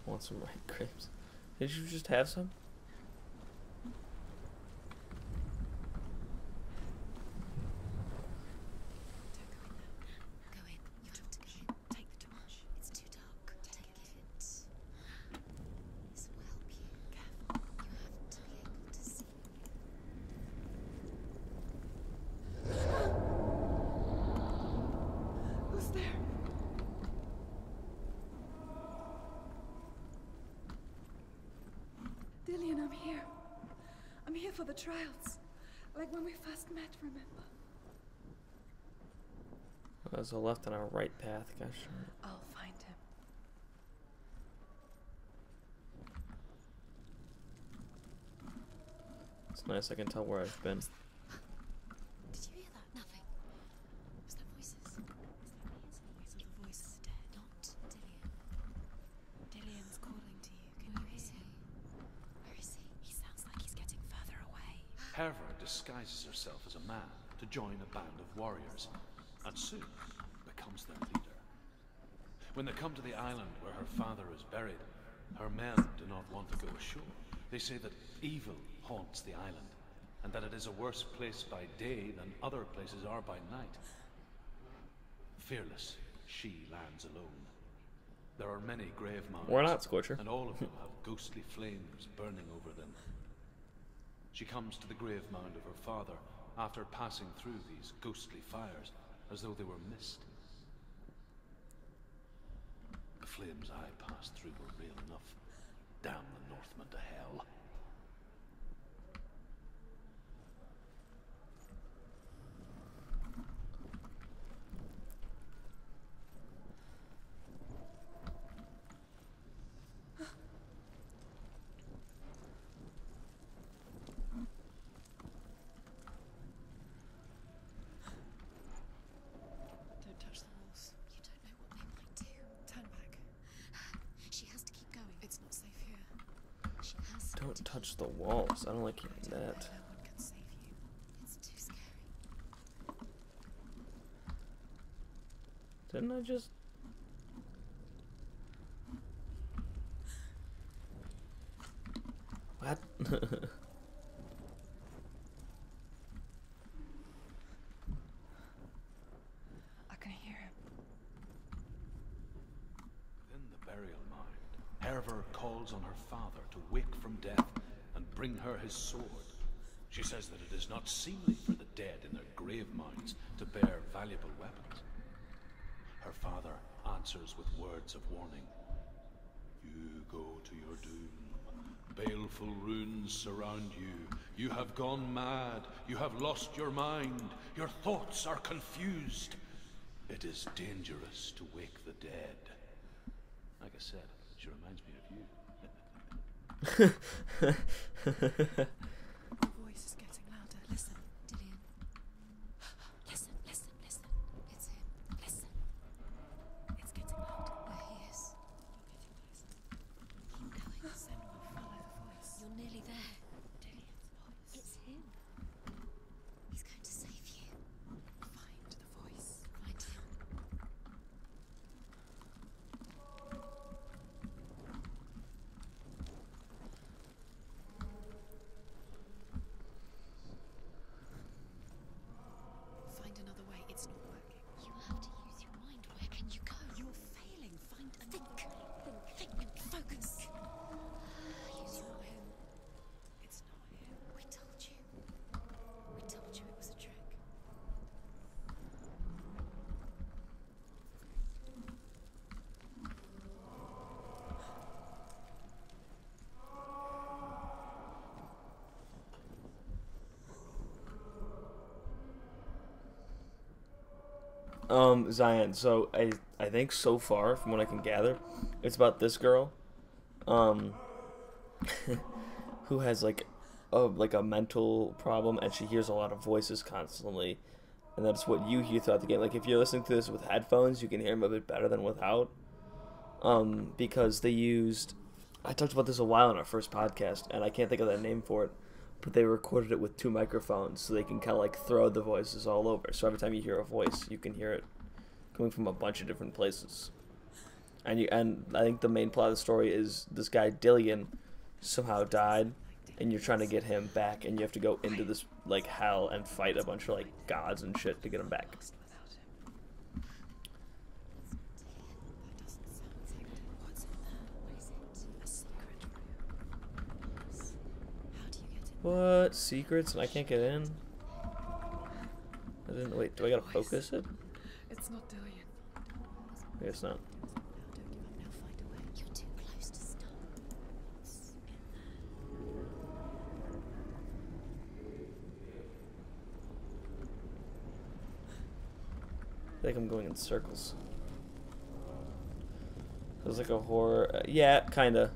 Want some ripe grapes? Did you just have some? Go in. You have to go in. Take the torch. It's too dark. Take it. This will help you. Careful. You have to be able to see. Who's there? Dillian, I'm here. I'm here for the trials. Like when we first met, remember? There's a left and a right path, gosh. I'll find him. It's nice I can tell where I've been. Did you hear that? Nothing. Was that voices? Is that me? It's the voice of the dead. Not Dillian. Dillian's calling to you. Can you hear him? Where is he? He sounds like he's getting further away. Herva disguises herself as a man to join a band of warriors, and soon becomes their leader. When they come to the island where her father is buried, her men do not want to go ashore. They say that evil haunts the island, and that it is a worse place by day than other places are by night. Fearless, she lands alone. There are many grave mounds. Why not, Scorcher? And all of them have ghostly flames burning over them. She comes to the grave mound of her father after passing through these ghostly fires as though they were mist. The flames I passed through were real enough. Damn the Northmen to hell. Don't touch the walls. You don't know what they might do. Turn back. She has to keep going. It's not safe here. She has to Don't keep touch the walls. I don't like hearing going. that. No one can save you. It's too scary. Didn't I just... What? I can hear him. Within the burial mound, Herver calls on her father to wake from death and bring her his sword. She says that it is not seemly for the dead in their grave mounds to bear valuable weapons. Her father answers with words of warning. You go to your doom. Baleful runes surround you. You have gone mad. You have lost your mind. Your thoughts are confused. It is dangerous to wake the dead. Like I said, she reminds me of you. The voice is getting louder. Listen, Dillian. Listen, listen, listen. It's him. Listen. It's getting louder. There he is. You're getting closer. Keep going. Senua, follow the voice. You're nearly there. Dillian's voice. It's him. He's going to save you. Find the voice. Find him. Find another way. It's not working. You have to use your mind. Where can you go? You're failing. Find another way. Think. Focus. Use your mind. It's not him. We told you. We told you it was a trick. Zion, so I think so far, from what I can gather, it's about this girl, who has like a mental problem, and she hears a lot of voices constantly, and that's what you hear throughout the game. Like if you're listening to this with headphones, you can hear them a bit better than without, because they used. I talked about this a while in our first podcast, and I can't think of that name for it, but they recorded it with 2 microphones, so they can kind of like throw the voices all over. So every time you hear a voice, you can hear it coming from a bunch of different places. And I think the main plot of the story is this guy Dillion somehow died, and you're trying to get him back, and you have to go into this like hell and fight a bunch of like gods and shit to get him back. What? Secrets and I can't get in? I didn't wait, do I gotta focus it? It's not Dillion. I guess not. I think I'm going in circles. It's like a horror. Yeah, kinda.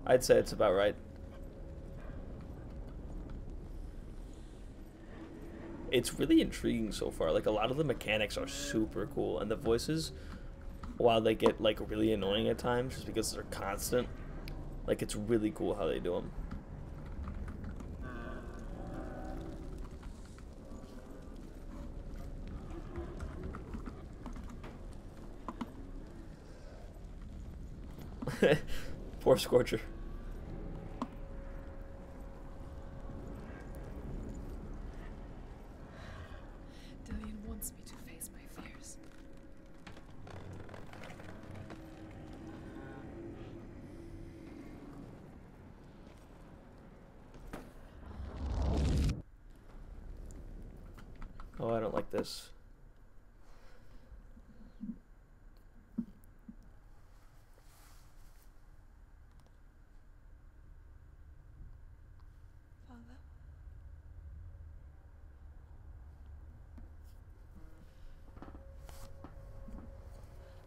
I'd say it's about right. It's really intriguing so far. Like a lot of the mechanics are super cool, and the voices, while they get like really annoying at times, just because they're constant, like it's really cool how they do them. Poor Scorcher. Dillion wants me to face my fears. Oh, I don't like this. Father?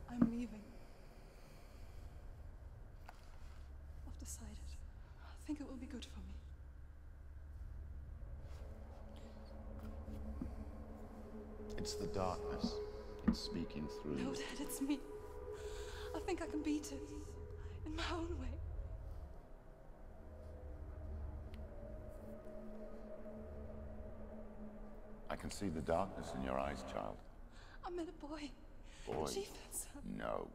I'm leaving. I've decided. I think it will be good for me. It's the darkness. It's speaking through. No, Dad, it's me. I think I can beat it. In my own way. I can see the darkness in your eyes, child. I met a boy. Boy. Chief Fencer. No.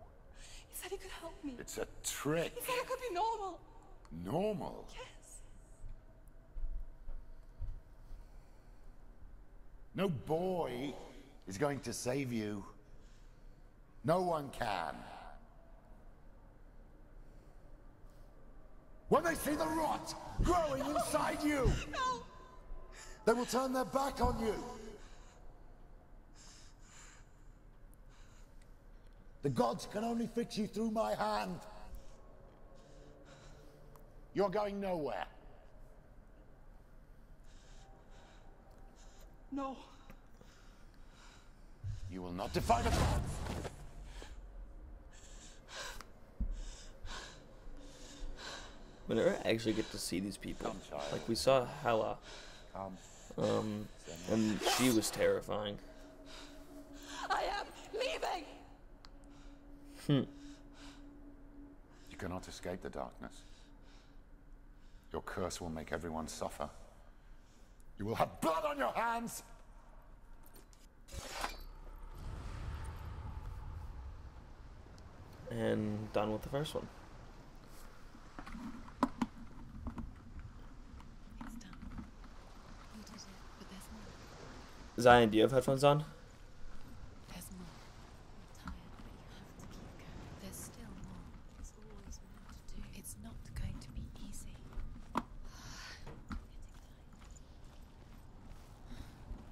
He said he could help me. It's a trick. He said I could be normal. Normal? Yes. No boy is going to save you. No one can. When they see the rot growing inside you, No. they will turn their back on you. The gods can only fix you through my hand. You're going nowhere. No. You will not defy the gods. We never actually get to see these people. Come, child. Like we saw Hela, Come. and she was terrifying. I am leaving! You cannot escape the darkness. Your curse will make everyone suffer. You will have blood on your hands! And done with the first one. It's done. You did it, but there's more. Zion, do you have headphones on? There's more. You're tired, but you have to keep going. There's still more. There's always more to do. It's not going to be easy. Getting tired.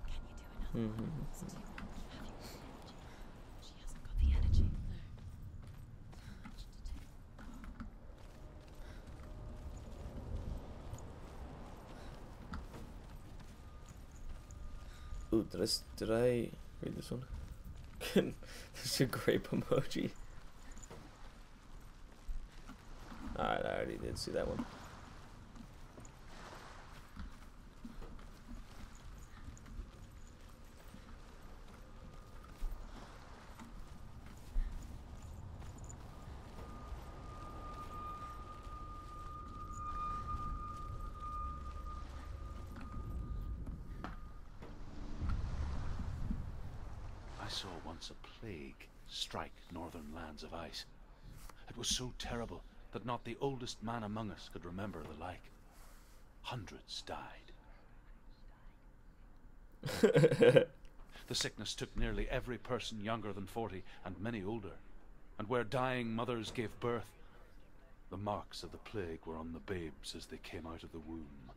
Can you do another one? It's too much. Have you got the energy? She hasn't got the energy. No. Too much to do. Ooh, did I read this one? There's a grape emoji. Alright, I already did see that one. once a plague strike northern lands of ice. It was so terrible that not the oldest man among us could remember the like. Hundreds died. The sickness took nearly every person younger than 40 and many older. And where dying mothers gave birth, the marks of the plague were on the babes as they came out of the womb.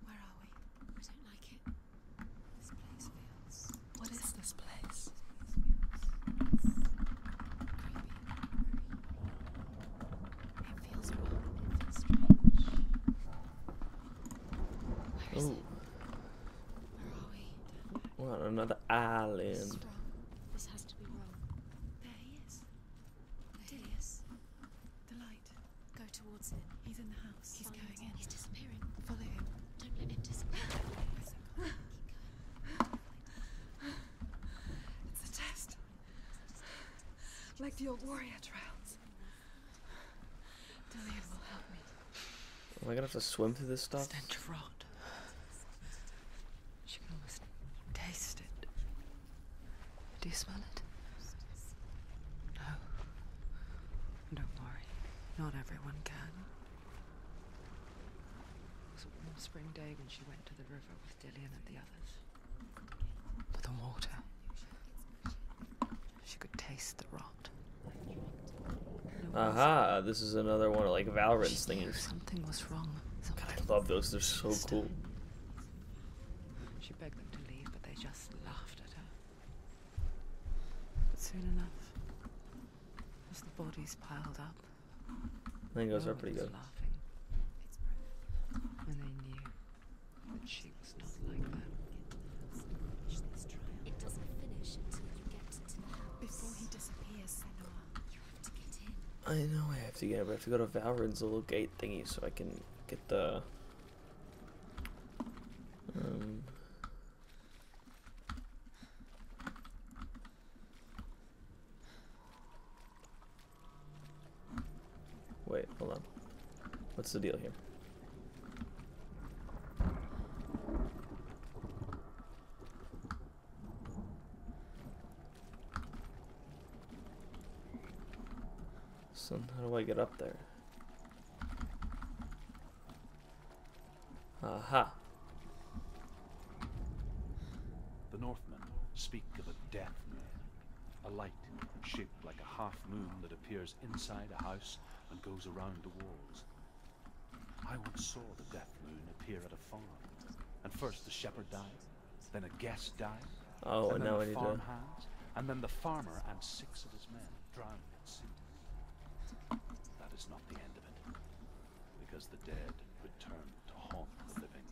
Where are we? I don't like it. This place feels... What is this place? It feels wrong. It feels strange. Where is Oh, it? Where are we? we're on another This is island. wrong. This has to be wrong. There he is. There he is. The light. Go towards it. He's in the house. He's Find going it. in. He's disappearing. Follow him. Don't let him disappear. Keep going. It's a test. Like the old warrior trials. Dillian will help me. Am I gonna have to swim through this stuff? Stench of rot. She can almost taste it. Do you smell it? No. Don't worry. Not everyone can. It was a warm spring day when she went to the river with Dillian and the others. For the water. She could taste the rot. No Aha, this is another one of like Valorant's She knew thingies. something was wrong. God, I love those, they're so cool. She begged them to leave, but they just laughed at her. But soon enough, as the bodies piled up, I think those no are pretty one was good. laughing. And they knew that she was not like that. It doesn't finish until you get to the house. Before he disappears, Senua. You have to get in. I know I have to get it, but I have to go to Valorant's little gate thingy so I can get the wait, hold on. What's the deal here? So how do I get up there? Aha. The Northmen speak of a death moon, a light shaped like a half moon that appears inside a house and goes around the walls. I once saw the death moon appear at a farm, and first the shepherd died, then a guest died, Oh, and and then now I the need farm to. hands, and then the farmer and 6 of his men drowned at sea. That is not the end of it, because the dead return to haunt the living.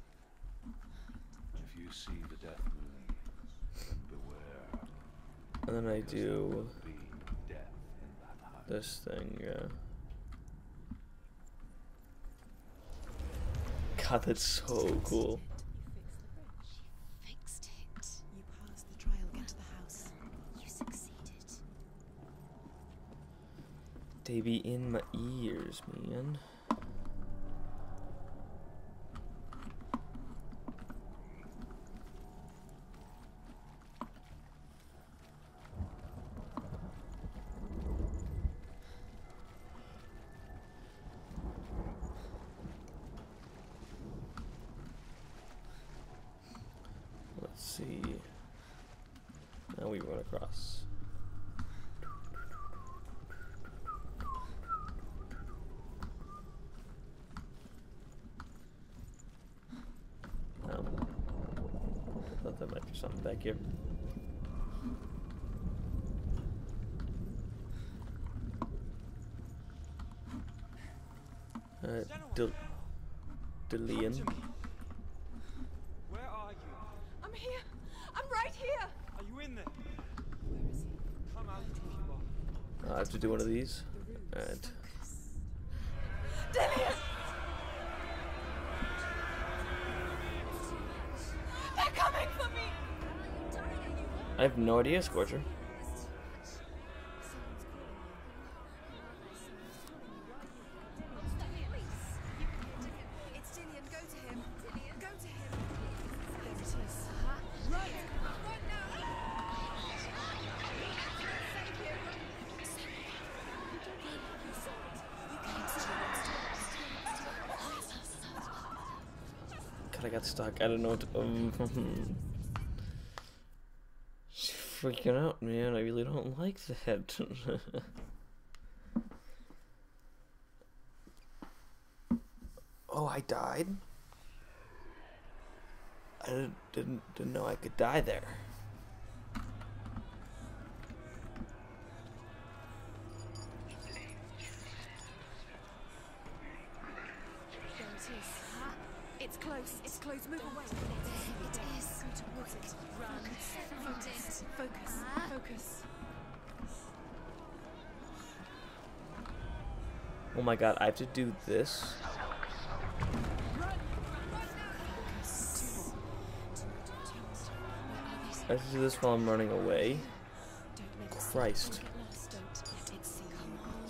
If you see the death moon, then beware. And then I Because do there will be death in that house. this thing, yeah. God, that's so cool. She fixed it. You passed the trial. Get to the house. You succeeded. They be in my ears, man. Let's see. Now we run across. Thought there might be something back here. Dillian. Where are you? I'm here. I'm right here. Are you in there? Where is he? Come out if you are. I have to do one of these. And Dillian! They're coming for me! I have no idea, Scorcher. God, I got stuck. I don't know what to... She's freaking out, man. I really don't like that. Oh, I died? I didn't know I could die there. It's close. It's close. Move away. It is. Go towards it. Run. Focus. Focus. Focus. Oh my god, I have to do this. I have to do this while I'm running away. Christ.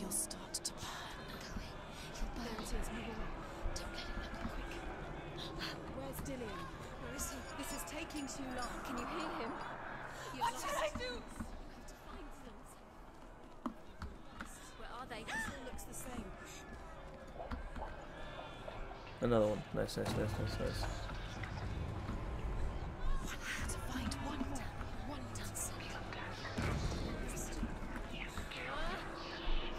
You'll start to burn. There it is. Move away. Don't let it look quick. Where's Dillian? Where is he? This is taking too long. Can you hear him? What should I do? You have to find them. Where are they? It all looks the same. Another one. Nice, nice, nice, nice, nice. To find one more. One dance.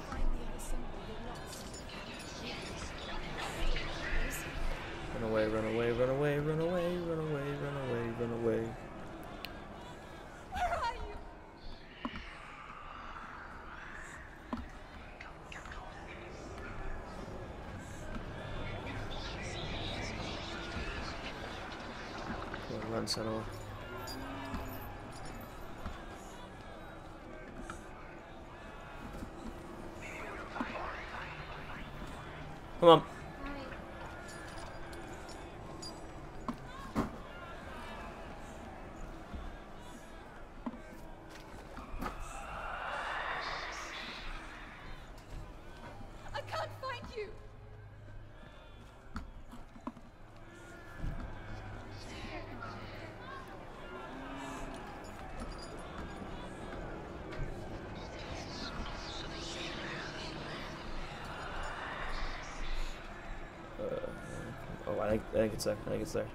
Find the other symbol you're lost. Run away, run away, run away, run away, run away, run away, run away. Where are you? Run, Senua. Come on. I can't find you. Oh, I think it's there. I think it's there.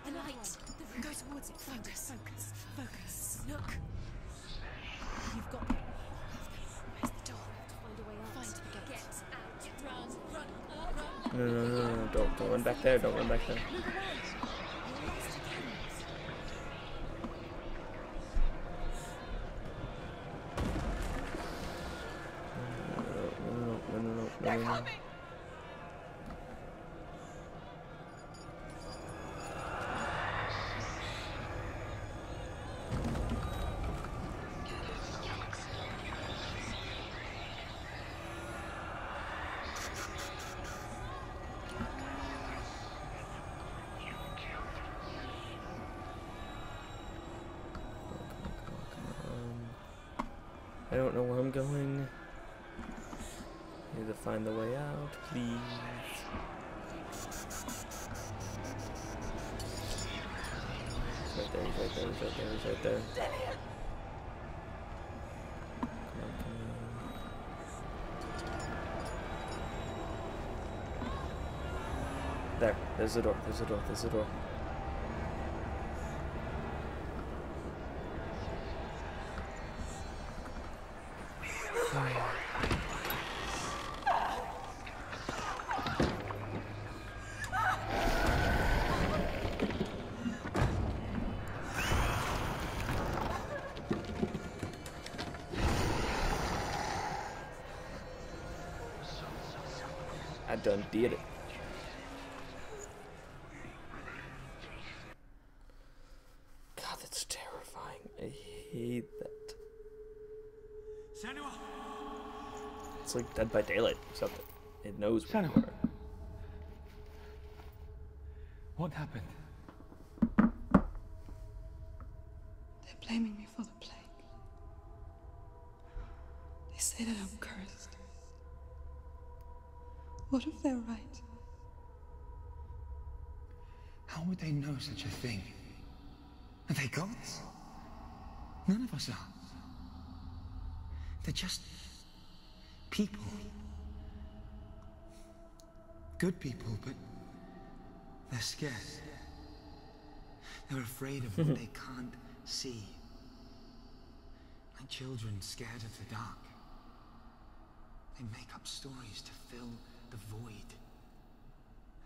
The light. Go towards it. Focus. Focus. Focus. Look. You've got them. Where's the door? Find a way out. Find the gate. Get out. Run. Run. No, no, no, no, no. Don't run back there. Don't run back there. They're coming. I don't know where I'm going. Need to find the way out, please. He's right there, he's right there, he's right there, he's right there. Come on, come on. There, there's the door, there's the door, there's the door. I done did it. God, that's terrifying. I hate that. Senua! It's like Dead by Daylight, except it knows where you Senua. are. What happened? They're blaming me for the plague. They say that I'm cursed. What if they're right? How would they know such a thing? Are they gods? None of us are. They're just people. good people, but they're scared. They're afraid of what they can't see. Like children scared of the dark. They make up stories to fill the void.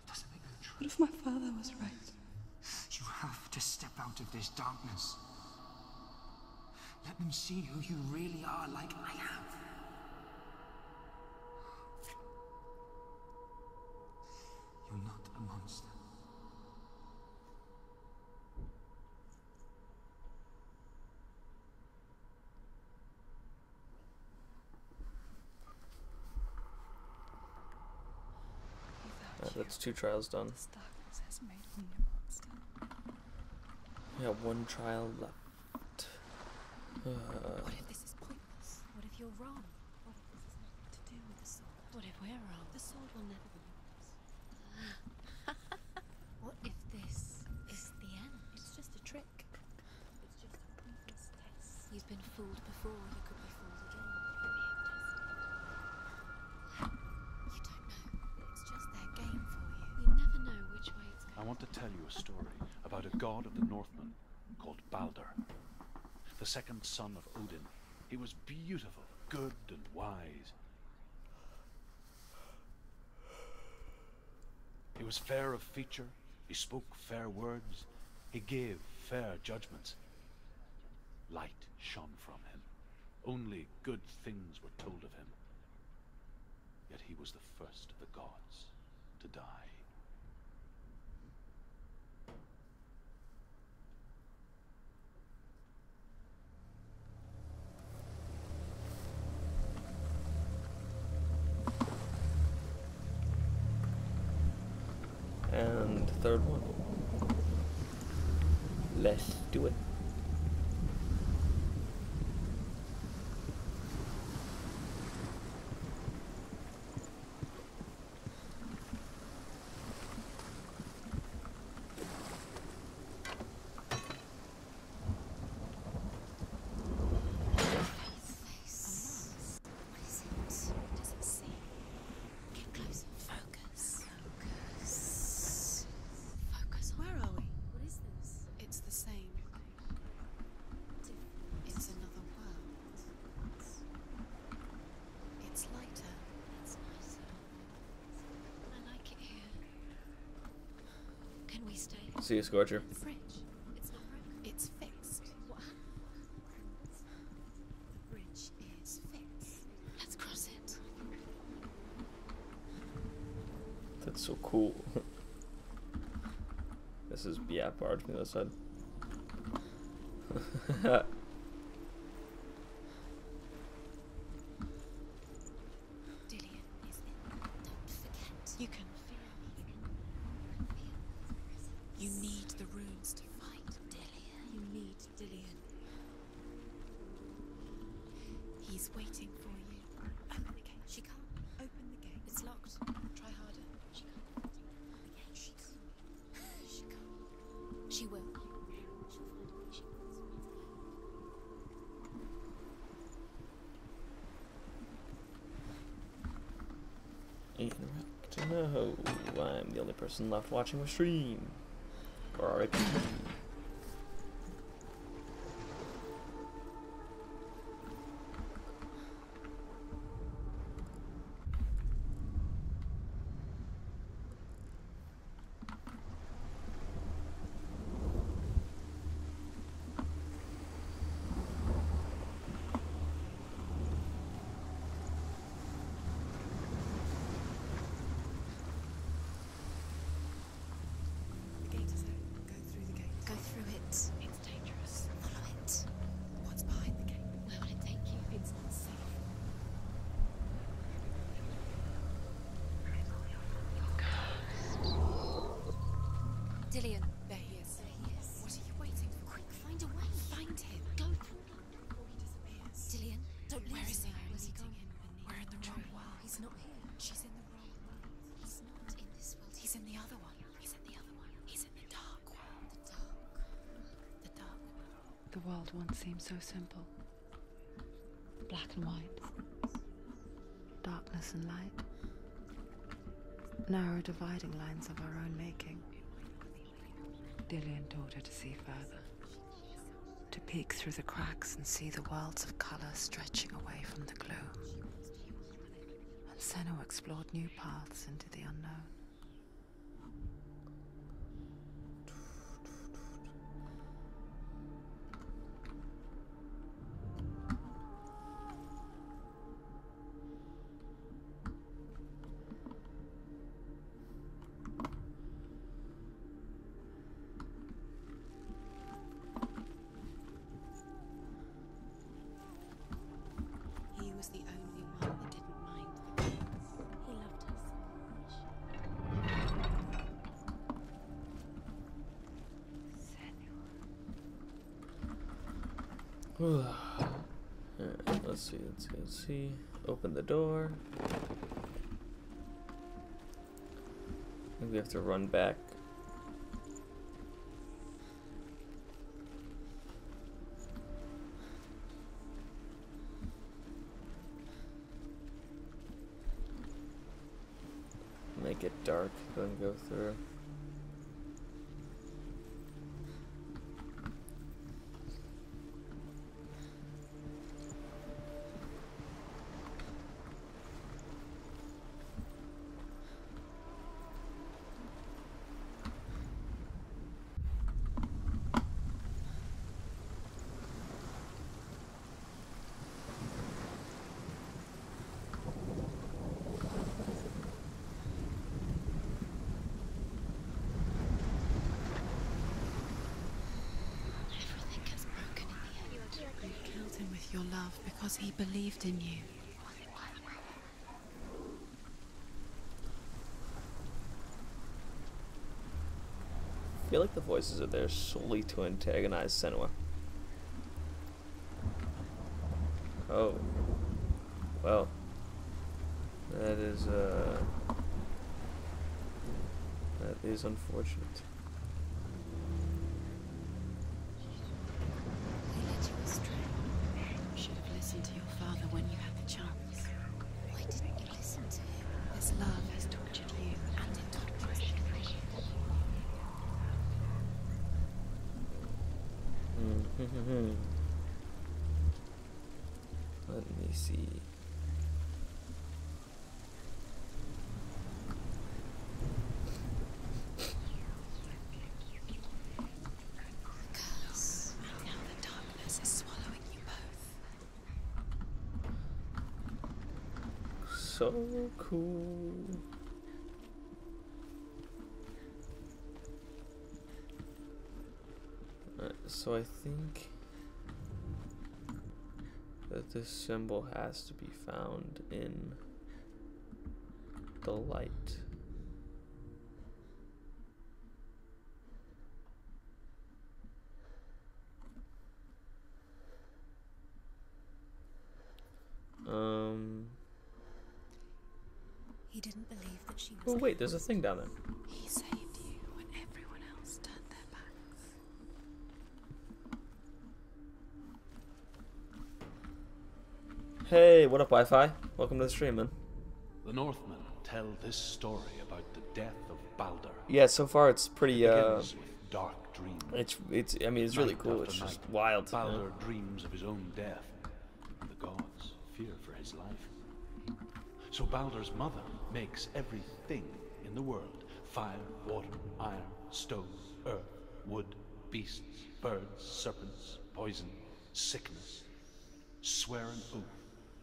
That doesn't make them true. What if my father was right? You have to step out of this darkness. Let them see who you really are, like I have. You're not a monster. That's 2 trials done. This darkness has made me a monster. We have 1 trial left. What if this is pointless? What if you're wrong? What if this has nothing to do with the sword? What if we're wrong? The sword will never be yours. What if this is the end? It's just a trick. It's just a pointless test. You've been fooled before, you could be fooled again. You don't know. It's just their game for you. You never know which way it's going. I want to tell you a story about a god of the Northmen called Balder, the second son of Odin. He was beautiful, good and wise. He was fair of feature, he spoke fair words, he gave fair judgments. Light shone from him. Only good things were told of him. Yet he was the first of the gods to die. And 3rd one. Let's do it. See you, Scorcher. The bridge. It's not broken. It's fixed. What happened? The bridge is fixed. Let's cross it. That's so cool. This is, yeah, barge from the other side. Dillion is in. Don't forget. You can feel me. You need the runes to fight Dillion. You need Dillion. He's waiting for you. Open the gate. She can't. Open the gate. It's locked. Try harder. She can't. The gate. She can't. She can't. She will. She'll find a way. She Interact. No, I'm the only person left watching my stream. Or RIP. The gate is open. Go through the gate. Go through it. It's dangerous. Follow it. What's behind the gate? Where will it take you? It's not safe. Dillion. There he is. There he is. What are you waiting for? Quick, find a way. Find him. Go. Before he disappears. Dillion, don't leave. Where is he? Where's he gone? We're in the wrong world. He's not here. She's in the wrong world. He's not in this world. He's in the other one. He's in the other one. He's in the dark world. The dark. The dark world. The world once seemed so simple. Black and white. Darkness and light. narrow dividing lines of our own making. Dillian taught her to see further, to peek through the cracks and see the worlds of color stretching away from the gloom. And Senua explored new paths into the unknown. He was the only one that didn't mind the chaos. He loved her so much. Alright, let's see. Open the door. I think we have to run back. Make it dark, then go through. Your love because he believed in you. I feel like the voices are there solely to antagonize Senua. Oh. Well. That is unfortunate. To your father when you had the chance. Why didn't you listen to him? This love has tortured you, and it tortures him. Let me see. Curse, and now the darkness is swallowing you both. So cool. So I think that this symbol has to be found in the light. He didn't believe that she was. Oh wait, there's a thing down there. He saved you when everyone else turned their backs. Hey, what up, Wi-Fi? Welcome to the stream, man. The Northmen tell this story about the death of Balder. Yeah, so far it's pretty. It begins with dark dreams. It's. I mean, it's really cool. It's just wild. Balder dreams of his own death. The gods fear for his life. So Balder's mother makes everything in the world: fire, water, iron, stone, earth, wood, beasts, birds, serpents, poison, sickness. Swear an oath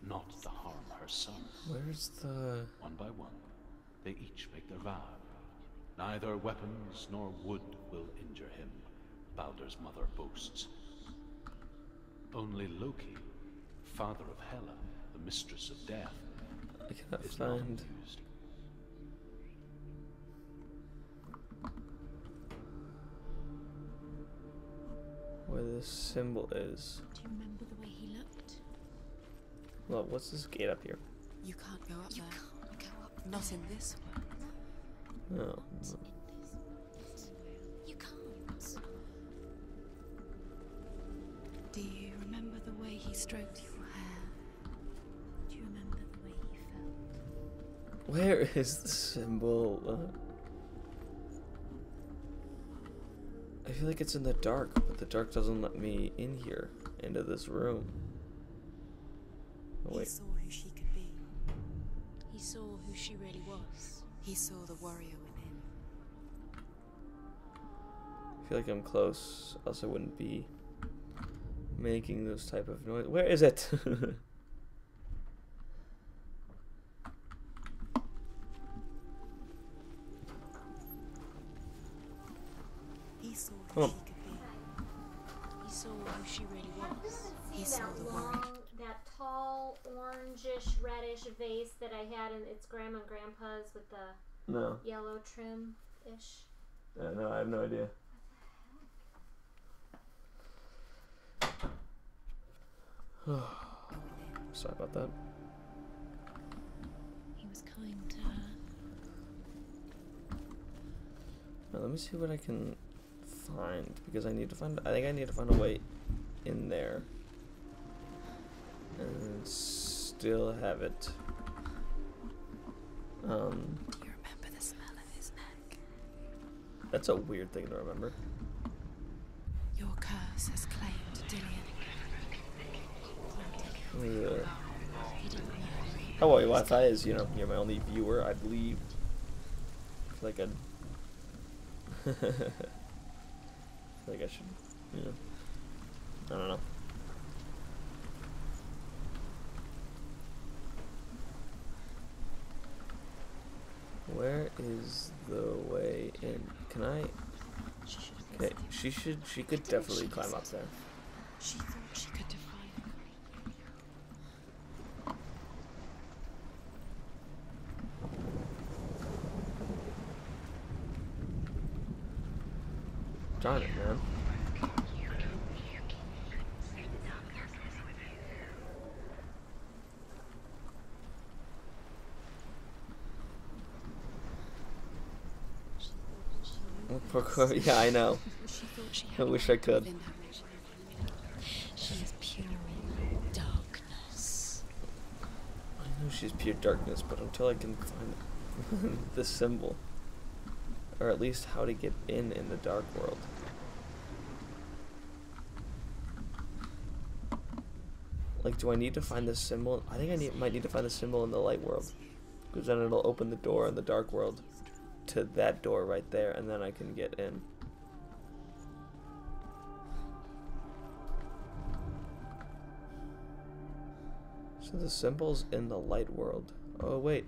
not to harm her son. Where's the... One by one, they each make their vow. Neither weapons nor wood will injure him, Balder's mother boasts. Only Loki, father of Hela, the mistress of death, I cannot is not find... amused. where this symbol is. Do you remember the way he looked? Well, what's this gate up here? You can't go up You there. can't go up. Not in this world. No. Not in this world. You can't. Do you remember the way he stroked your hair? Do you remember the way he felt? Where is the symbol? I feel like it's in the dark, but the dark doesn't let me in here, into this room. Oh, wait. He saw who she could be. He saw who she really was. He saw the warrior within. I feel like I'm close, else I wouldn't be making those type of noise. Where is it? He saw who she could be. He saw who she really was. He saw the warrior. That tall, orangish, reddish vase that I had in its grandma and grandpa's with the No. yellow trim-ish. No, I have no idea. Sorry about that. He was kind to her. Now, let me see what I can find, because I think I need to find a way in there and still have it. You remember the smell of his neck. That's a weird thing to remember. Your curse has claimed Dillian. Yeah. How well, Wi-Fi is, you know, you're my only viewer, I believe. I feel like I'd I feel like I should, you know, I don't know. Where is the way in? Can I? Okay, she could definitely climb up there. She thought she could define him. Darn it, man. Yeah, I know. I wish I could. She is pure darkness. I know she's pure darkness, but until I can find the symbol, or at least how to get in the dark world. Like, do I need to find the symbol? I think I might need to find the symbol in the light world, because then it'll open the door in the dark world to that door right there, and then I can get in. So the symbol's in the light world. Oh wait.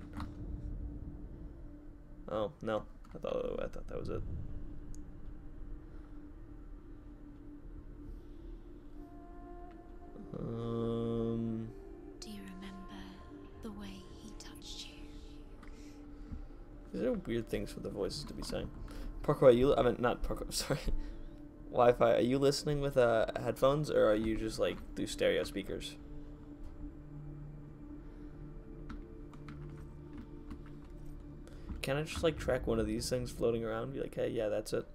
Oh no, I thought that was it. Do you remember the way he touched you? These are weird things for the voices to be saying. Parkour, not Parkour, sorry. Wi-Fi, are you listening with headphones, or are you just like through stereo speakers? Can I just like track one of these things floating around and be like, hey, yeah, that's it?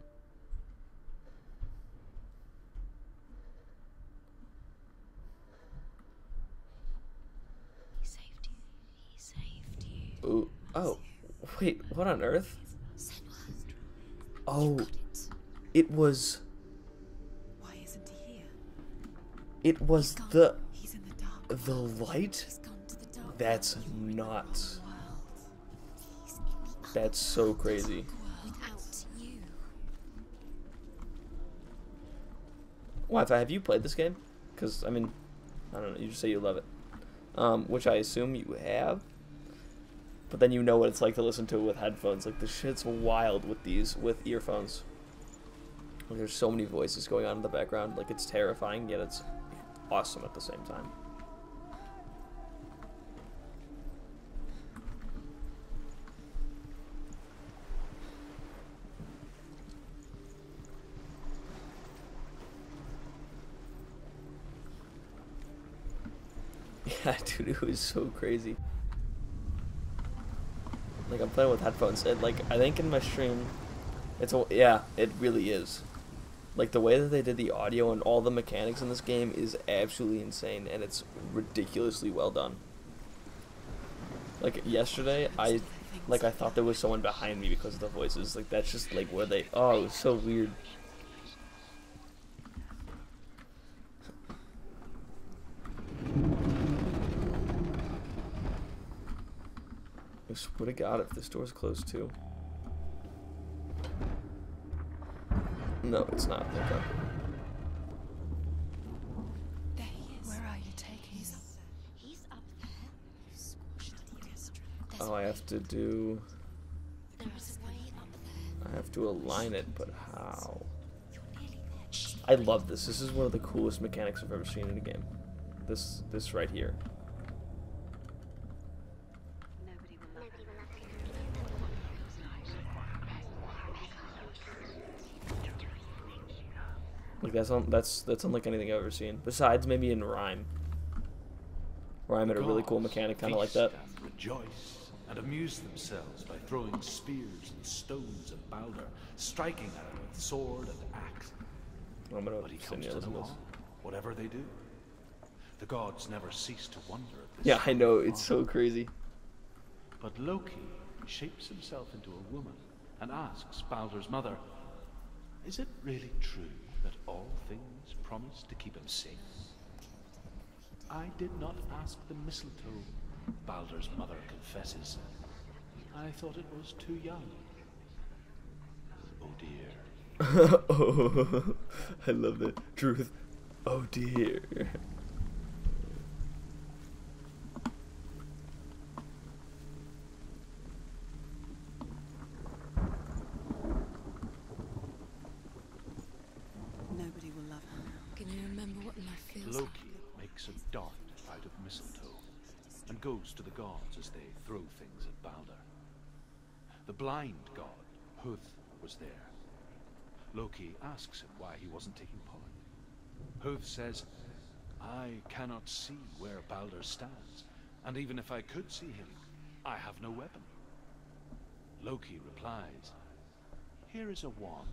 He saved you. He saved you. Ooh. Oh, wait, what on earth? Senua. Oh, it was... Why isn't he here? It was He's in the dark. the light? He's gone to the dark. That's nuts. World. He's in the That's so crazy. without you. Wi-Fi, have you played this game? Because, I mean, I don't know, you just say you love it. Which I assume you have. But then you know what it's like to listen to it with headphones. Like, the shit's wild with these, with earphones. Like, there's so many voices going on in the background. Like, it's terrifying, yet it's awesome at the same time. Yeah, dude, it was so crazy. Like, I'm playing with headphones, and like, I think in my stream, yeah, it really is. Like, the way that they did the audio and all the mechanics in this game is absolutely insane, and it's ridiculously well done. Like yesterday, I thought there was someone behind me because of the voices. Like that's just like where they. Oh, it was so weird. I swear to God, if this door's closed too. No, it's not. Okay. There he is. Where are you taking us? He's up there. You squashed the orchestra. Oh, I have to do. There is a way up there. I have to align it, but how? I love this. This is one of the coolest mechanics I've ever seen in a game. This right here. Like that's unlike anything I've ever seen. Besides maybe in Rhyme. Rhyme had a really cool mechanic kind of like that. And rejoice and amuse themselves by throwing spears and stones at Balder, striking at him with sword and axe. But he comes to them all, whatever they do. The gods never cease to wonder at this. Yeah, I know, it's so crazy. But Loki shapes himself into a woman and asks Balder's mother, is it really true that all things promise to keep him safe? I did not ask the mistletoe, Balder's mother confesses. I thought it was too young. Oh dear. Oh, I love that. Truth. Oh dear. Nobody will love her. Can you remember what life feels like? Loki makes a dart out of mistletoe and goes to the gods as they throw things at Balder. The blind god, Huth, was there. Loki asks him why he wasn't taking part. Huth says, I cannot see where Balder stands, and even if I could see him, I have no weapon. Loki replies, here is a wand.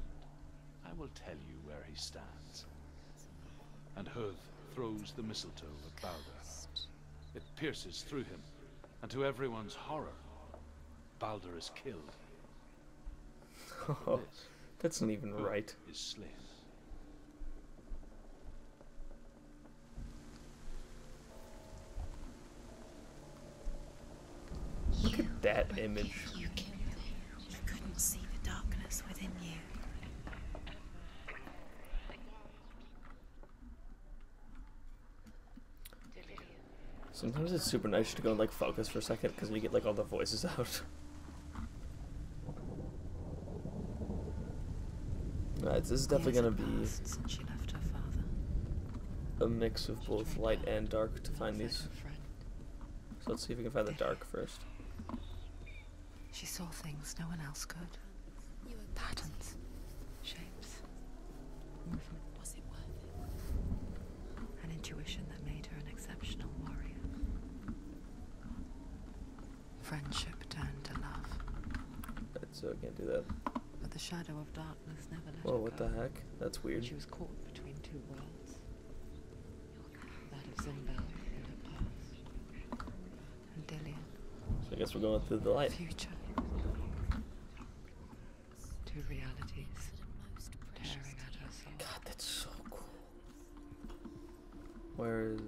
I will tell you where he stands. And Huth throws the mistletoe at Balder. It pierces through him, and to everyone's horror, Balder is killed. Oh, that's not even right. Is slain. Look at that image. You killed him. You couldn't see the darkness within you. Sometimes it's super nice to go and like focus for a second because you get like all the voices out. Alright, this is definitely gonna be Since she left her father. a mix of both light and dark to find these. So let's see if we can find the dark first. She saw things no one else could. Patterns, shapes, movement. Was it worth it? An intuition that made her an exceptional warrior. Friendship turned to love. Right, so I can't do that. But the shadow of darkness never let Whoa, her what go. the heck? That's weird. She was caught between two worlds. That of Zimbel and her past. And Dillian. So I guess we're going through the light. Future. Two realities tearing at her soul. God, that's so cool. Where is...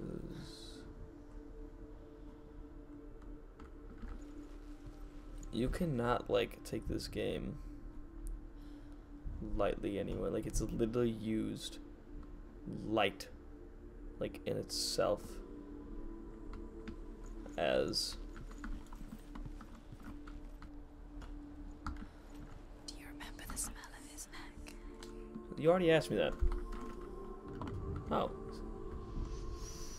You cannot, like, take this game lightly anyway. Like, it's literally used light, like, in itself as... Do you remember the smell of his neck? You already asked me that. Oh.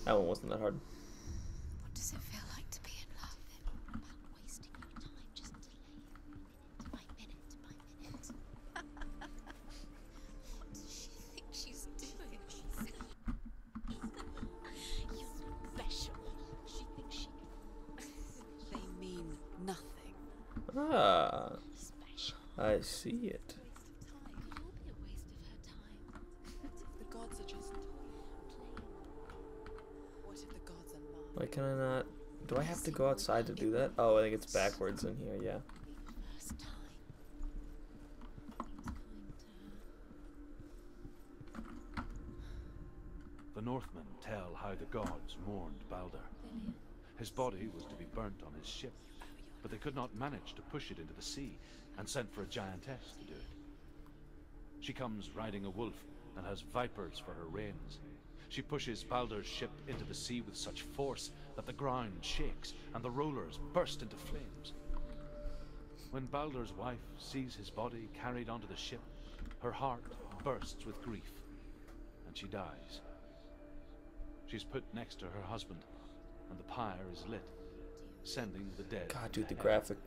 That one wasn't that hard. What does it feel like to be in love? About wasting your time just delaying minute by minute. What does she think she's doing? You're special. She thinks she... They mean nothing. Ah. Special. I see it. Could all be a waste of her time. The gods are just... What if the gods are lying? Why can I not Do I have to go outside to do that? Oh, I think it's backwards in here, yeah. The Northmen tell how the gods mourned Balder. His body was to be burnt on his ship, but they could not manage to push it into the sea, and sent for a giantess to do it. She comes riding a wolf and has vipers for her reins. She pushes Balder's ship into the sea with such force that the ground shakes and the rollers burst into flames. When Balder's wife sees his body carried onto the ship, her heart bursts with grief, and she dies. She's put next to her husband, and the pyre is lit, sending the dead. God, dude, the graphic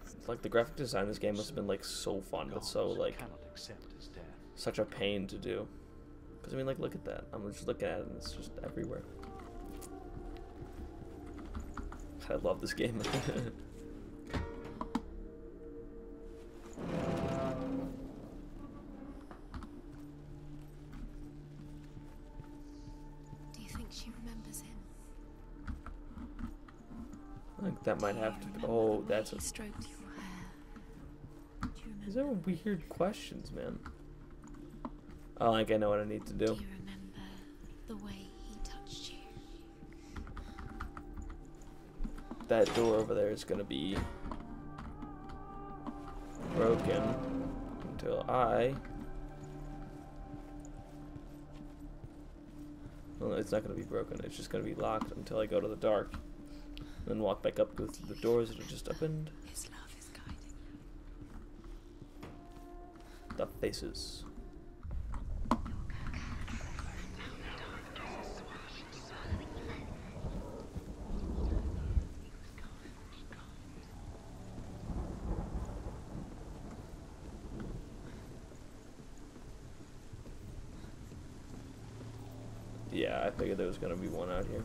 design of this game must have been like so fun, but so like such a pain to do. Because I mean, like, look at that. I'm just looking at it, and it's just everywhere. I love this game. I think that might have to be. Oh, that's a. These are weird questions, man. I don't think I know what I need to do. Do you remember the way he touched you? That door over there is gonna be broken until I. Well, it's not gonna be broken. It's just gonna be locked until I go to the dark. Then walk back up with the doors that are just opened. His love is guiding you. The faces. Yeah, I figured there was gonna be one out here.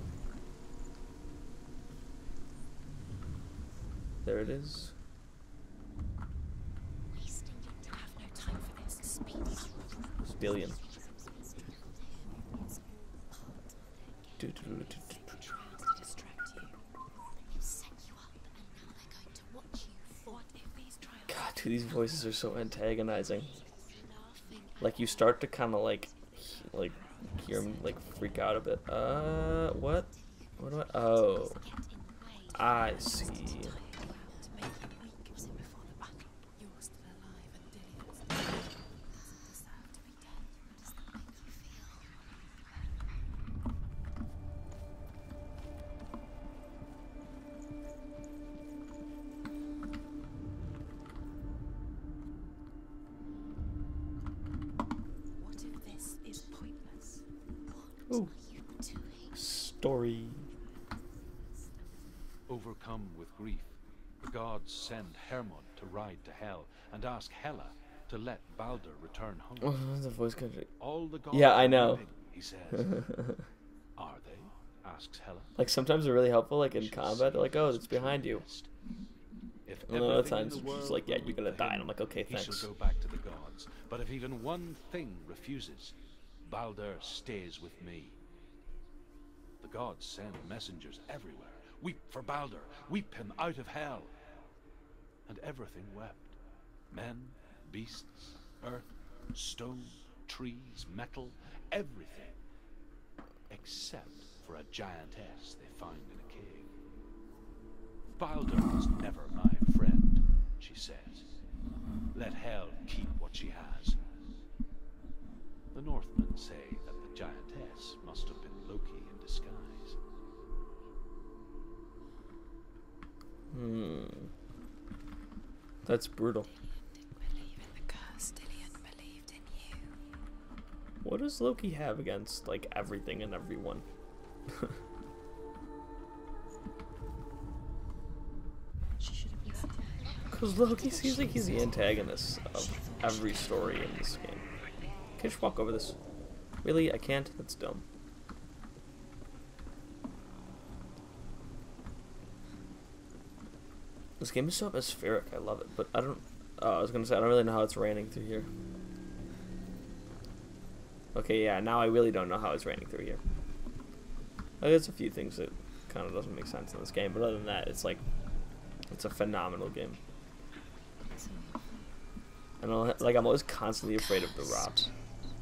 There it is. We still need to have no time for this. Speedy. Stillion. God, dude, these voices are so antagonizing. Like, you start to kind of like hear him like freak out a bit. What? What do I? Oh, I see. Ooh. Story. Overcome with grief, the gods send Hermod to ride to Hell and ask Hela to let Balder return home. Oh, the voice country. All the gods yeah, I know. Weeping, he says. Are they? Asks Hela. Like, sometimes they're really helpful, like in combat. They're like, oh, it's behind you. If and other times it's just like, yeah, you're gonna die. And I'm like, okay, thanks. He shall go back to the gods. But if even one thing refuses, Balder stays with me. The gods send messengers everywhere. Weep for Balder. Weep him out of hell. And everything wept. Men, beasts, earth, stone, trees, metal, everything. Except for a giantess they find in a cave. Balder was never my friend, she says. Let hell keep what she has. The Northmen say that the giantess must have been Loki in disguise. That's brutal. Believe in the curse, Dillion believed in you. What does Loki have against, like, everything and everyone? Because Loki seems like he's the antagonist of every story in this game. Can I just walk over this? Really? I can't? That's dumb. This game is so atmospheric. I love it. But I don't... I was going to say, I don't really know how it's raining through here. Okay, yeah, now I really don't know how it's raining through here. There's a few things that kind of doesn't make sense in this game. But other than that, it's like, it's a phenomenal game. And I'm always constantly afraid of the rocks.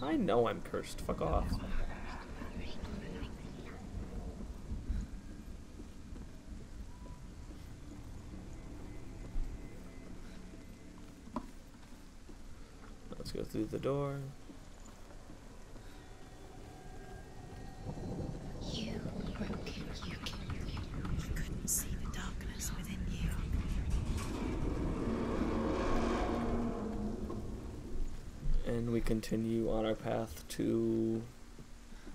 I know I'm cursed. Fuck off. Let's go through the door. You broken. You couldn't see the darkness within you. And we continue on our path to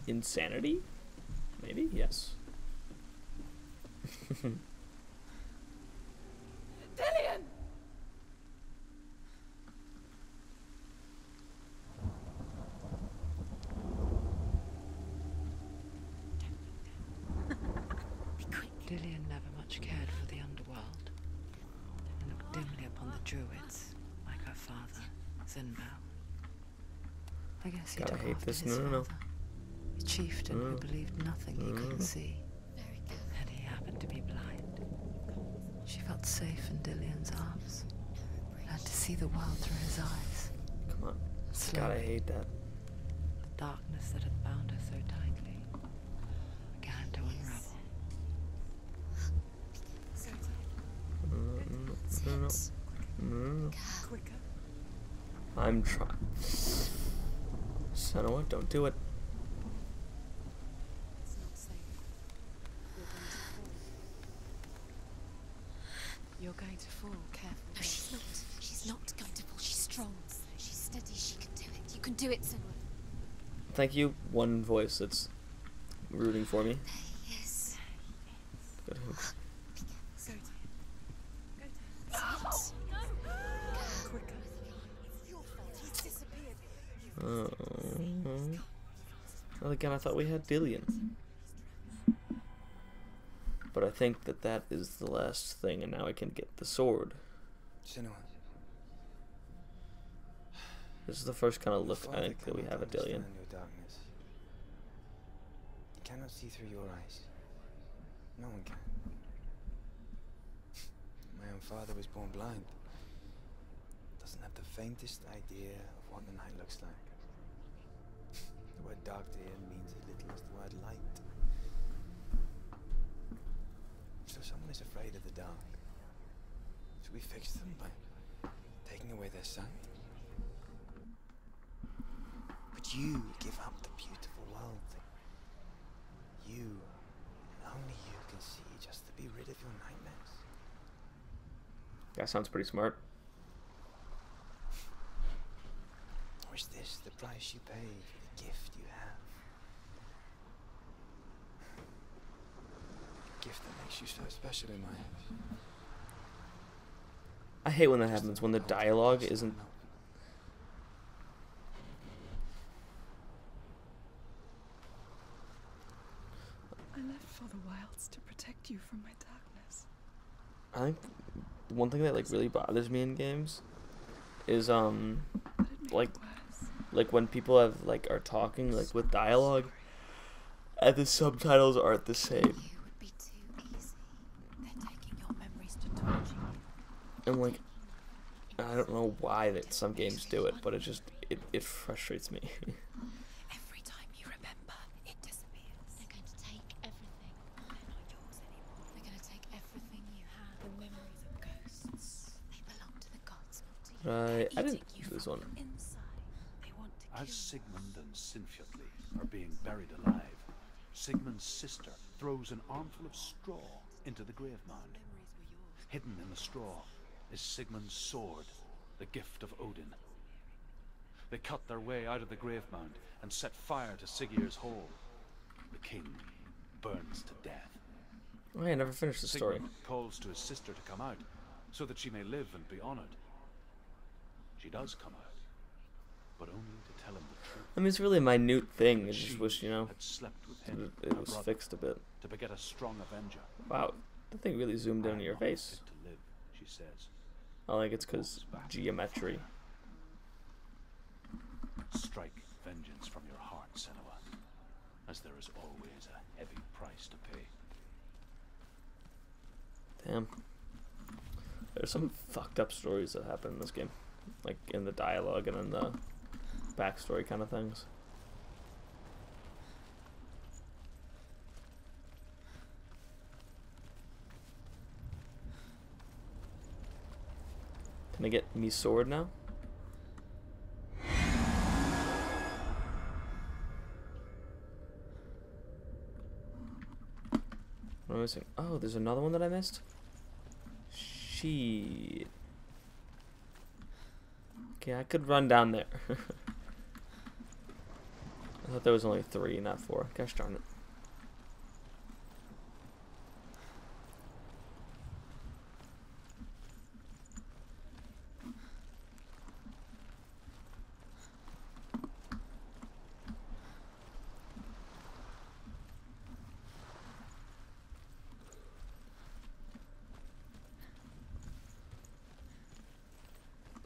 insanity? Maybe? Yes. Dillian! Dillian never much cared for the underworld and looked dimly upon the druids, like her father, Zinbao. I guess he Gotta took hate after this. his No. father, a chieftain who believed nothing he couldn't see, and he happened to be blind. She felt safe in Dillian's arms, learned to see the world through his eyes. Come on. Slowly, Gotta hate that. the darkness that had bound her so tightly began to unravel. No. Quicker. I'm trying. Senua, don't do it. It's not safe. You're going to fall. Careful. No, she's not. She's not going to fall. She's strong. She's steady. She can do it. You can do it, Senua. Thank you, one voice that's rooting for me. Yes. Good. So Quicker. Your fault. He's disappeared. Well, again, I thought we had Dillian. But I think that is the last thing, and now I can get the sword. Senua. This is the first kind of look, I think, that we cannot have at Dillian. understand your darkness. He cannot see through your eyes. No one can. My own father was born blind. Doesn't have the faintest idea of what the night looks like. The word dark to him means as little as the word light. So someone is afraid of the dark. Should we fix them by taking away their sight? Would you give up the beautiful world that you, and only you, can see just to be rid of your nightmares? That sounds pretty smart. Or is this the price you pay for the gift you have? A gift that makes you so special in my eyes. I hate when that happens, when the dialogue isn't... I left for the wilds to protect you from my darkness. I think one thing that, like, really bothers me in games is, like when people have, like, are talking, like, with dialogue, and the subtitles aren't the same. And, like, I don't know why that some games do it, but it frustrates me. every time you remember, it disappears. They're going to take everything. They're not yours anymore. They're going to take everything you have. The memories of ghosts. They belong to the gods, not to you. I didn't do this one. As Sigmund and Sinfjotli are being buried alive, Sigmund's sister throws an armful of straw into the grave mound. Hidden in the straw is Sigmund's sword, the gift of Odin. They cut their way out of the grave mound and set fire to Siggeir's hall. The king burns to death. Oh, I never finished the story. Sigmund calls to his sister to come out, so that she may live and be honored. She does come out, but only to tell him the truth. I mean, it's really a minute thing. I She just wish, you know, had slept with him, it her was brother, fixed a bit. to beget a strong avenger. Wow, the thing really zoomed in on your face. To live, she says. I think it's because geometry. Strike vengeance from your heart, Senua, as there is always a heavy price to pay. Damn. There's some fucked up stories that happen in this game. Like in the dialogue and in the backstory kind of things. Can I get me sword now? What am I missing? Oh, there's another one that I missed? Shit. Okay, I could run down there. I thought there was only 3, not 4. Gosh darn it.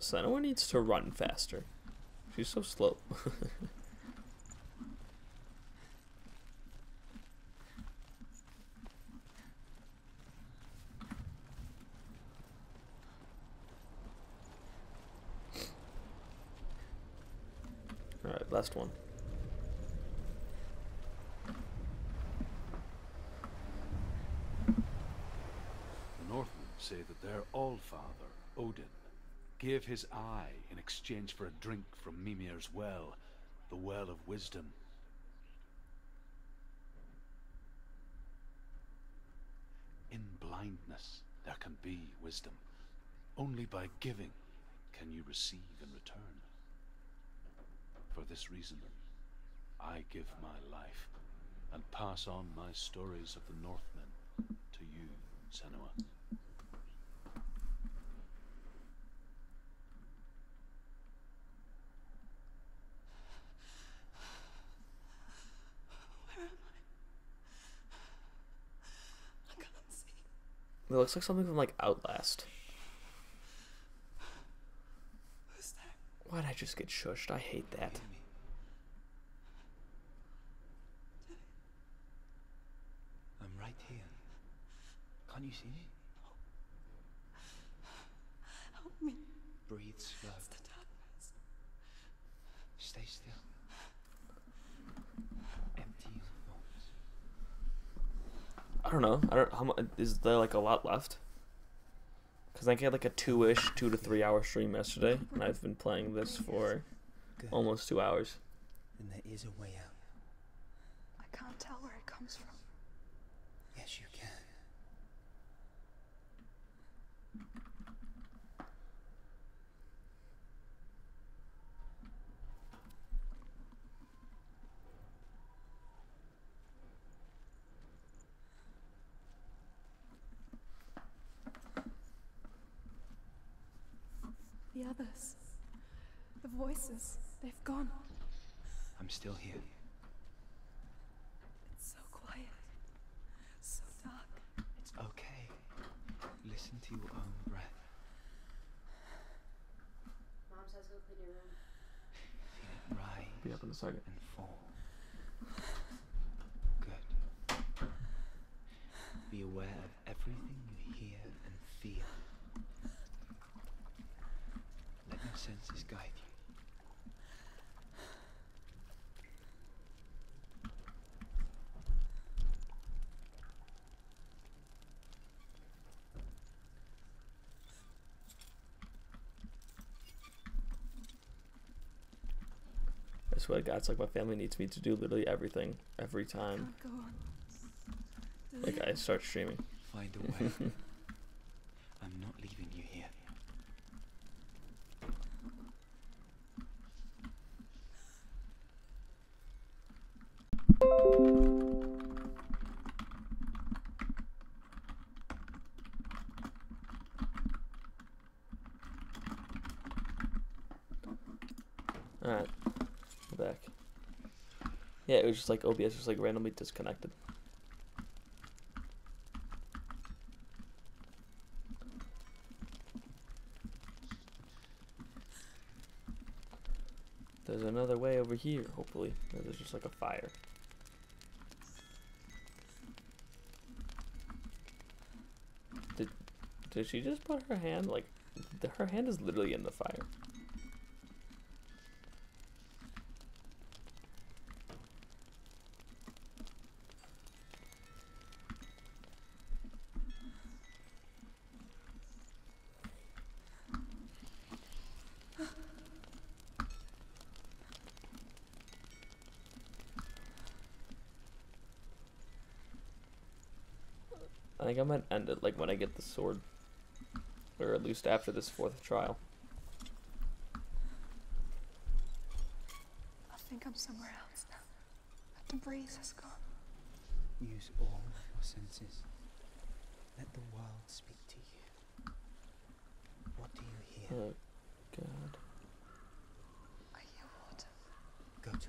Senua needs to run faster. She's so slow. Alright, last one. The Northmen say that their Allfather, Odin, gave his eye in exchange for a drink from Mimir's well, the Well of Wisdom. In blindness, there can be wisdom. Only by giving can you receive in return. For this reason, I give my life and pass on my stories of the Northmen to you, Senua. It looks like something from like Outlast. Who's there? Why'd I just get shushed? I hate that. I'm right here. Can't you see me? Help me. Breathe slow. It's the darkness. Stay still. Empty your thoughts. I don't know. How much is there like a lot left? Because I had like a 2 to 3 hour stream yesterday, and I've been playing this for almost 2 hours. Then there is a way out. I can't tell where it comes from. Yes, you can. The others. The voices. They've gone. I'm still here. It's so quiet. So dark. It's okay. Listen to your own breath. Mom says go clean your room. Feel it rise Be up in a second. and fall. Good. Be aware of everything you hear and feel. Let your senses guide you. I swear to God, it's like my family needs me to do literally everything, every time. Can't go on. Like I start streaming. Find a way. I'm not leaving you here. Alright, we're back. Yeah, it was just like OBS just like randomly disconnected. There's another way over here, hopefully. Or there's just like a fire. Did she just put her hand, like, her hand is literally in the fire. I think I might end it like when I get the sword, or at least after this 4th trial. I think I'm somewhere else now. The breeze has gone. Use all your senses. Let the world speak to you. What do you hear? Oh, God. I hear water. Go to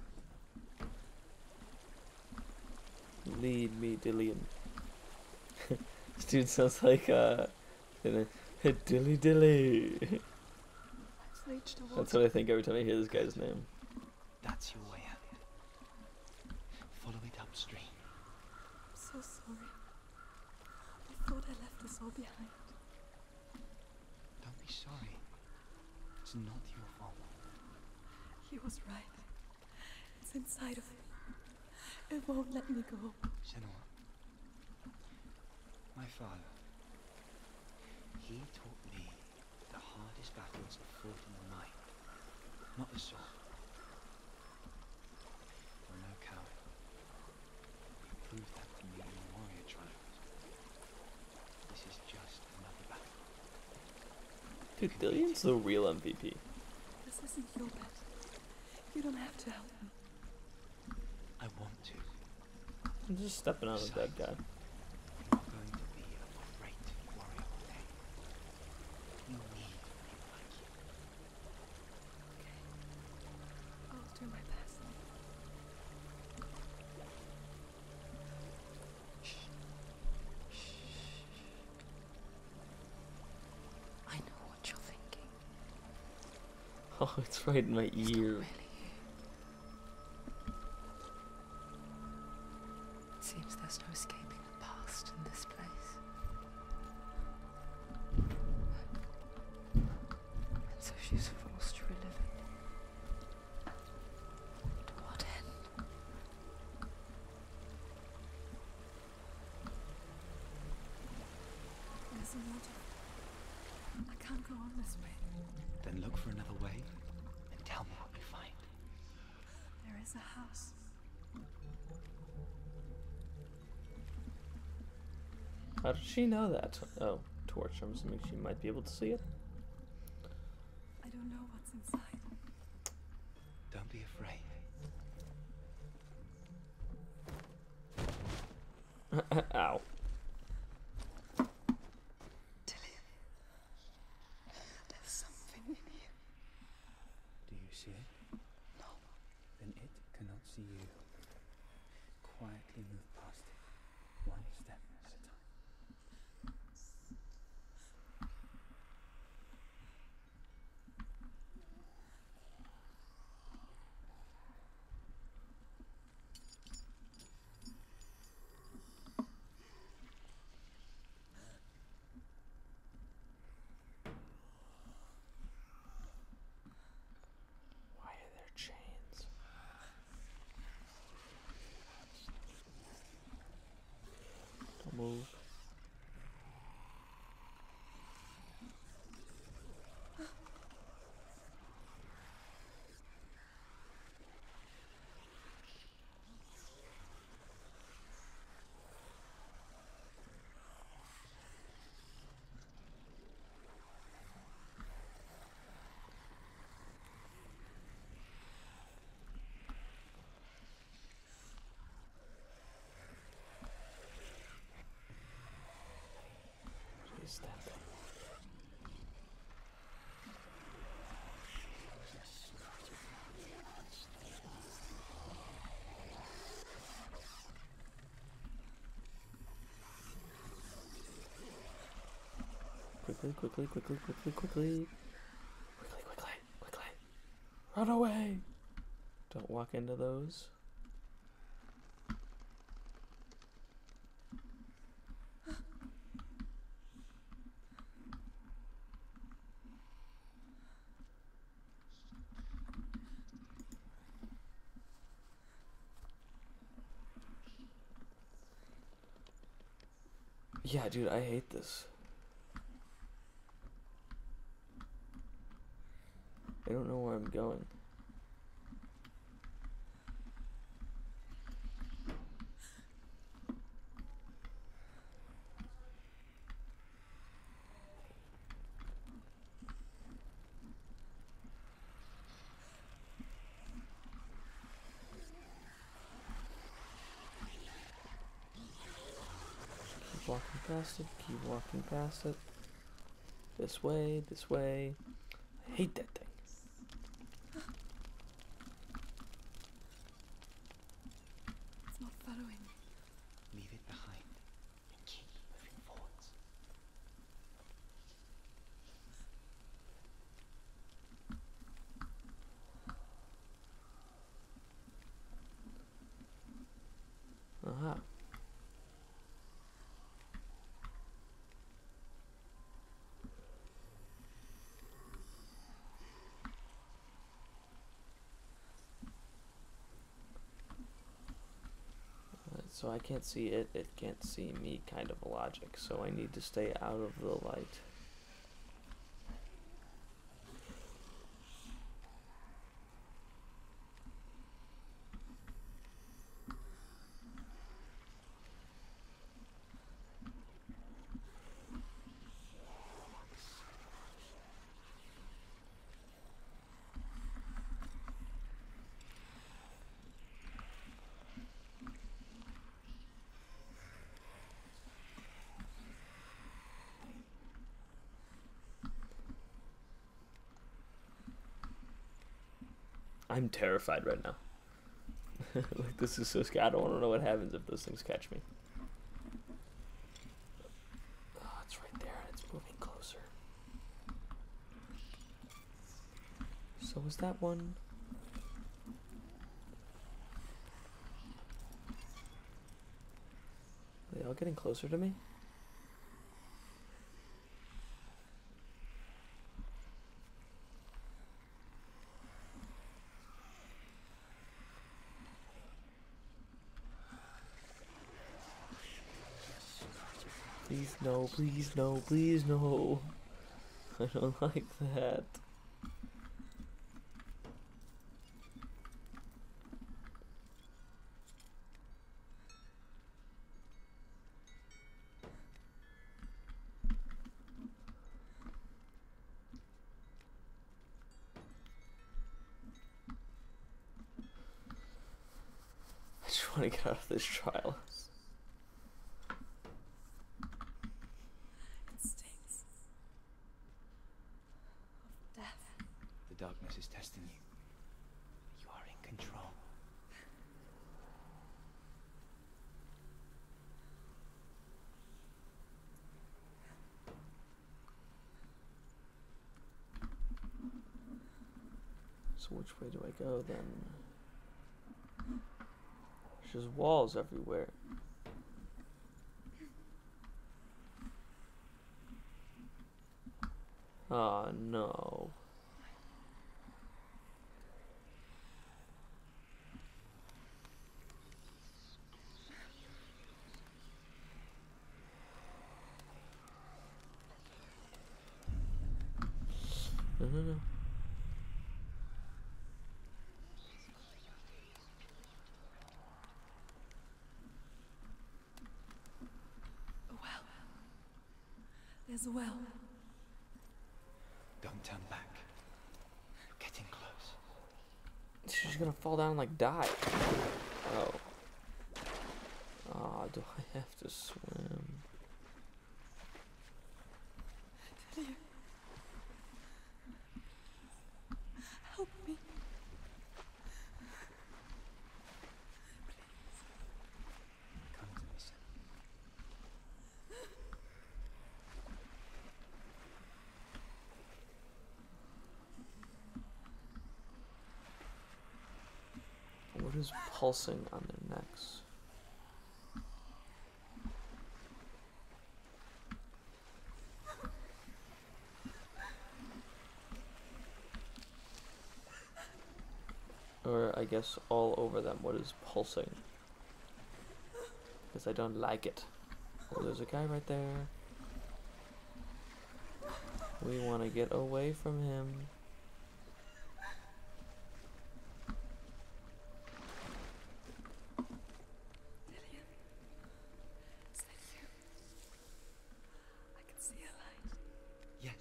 it. Lead me, Dillian. This dude sounds like, Dilly Dilly. Let's reach the water. That's what I think every time I hear this guy's name. That's your way out. Follow it upstream. I'm so sorry. I thought I left us all behind. Don't be sorry. It's not your fault. He was right. It's inside of me. It won't let me go. Senua. My father. He taught me the hardest battles are fought in the night, not the sword. You're no coward. You proved that to me in the warrior trials. This is just another battle. Dude, Dillian's the real MVP. This isn't your bet. You don't have to help me. I want to. I'm just stepping on a dead guy. You're going to be a great warrior one day. You need people like you. Okay. I'll do my best. Shh. Shh. I know what you're thinking. Oh, it's right in my ear. Seems there's no escaping the past in this place. And so she's forced to relive it. To what end? There's a motive. I can't go on this way. Then look for another way and tell me what you find. There is a house. How did she know that? Oh, torch. I'm assuming she might be able to see it. I don't know what's inside. Don't be afraid. Ow. Dillian, there's something in you. Do you see it? No. Then it cannot see you. Quietly move past it, one step at a time. Why are there chains? Don't move. Is that thing? Quickly, quickly, quickly, quickly, quickly. Quickly, quickly, quickly. Run away! Don't walk into those. Yeah, dude, I hate this. I don't know where I'm going. Keep walking past it, keep walking past it. This way, this way. I hate that thing. It's not following me. Leave it behind and keep moving forwards. Aha. So I can't see it, it can't see me kind of logic, so I need to stay out of the light. I'm terrified right now. Like, this is so scary. I don't want to know what happens if those things catch me. Oh, it's right there and it's moving closer. So was that one? Are they all getting closer to me? Please no, please no, please no. I don't like that. I just want to get out of this trial. It stings. Of death. The darkness is testing you. You are in control. So which way do I go then? There's just walls everywhere. Oh no. No, no, no. A well. There's a well. Don't turn back. You're getting close. She's gonna fall down and like die. Oh. Ah, do I have to swim? Help me. Come to me, son. What is pulsing on their necks? Or I guess all over them, what is pulsing? Because I don't like it. Oh, there's a guy right there. We want to get away from him. Dillian. Is that you? I can see a light. Yes,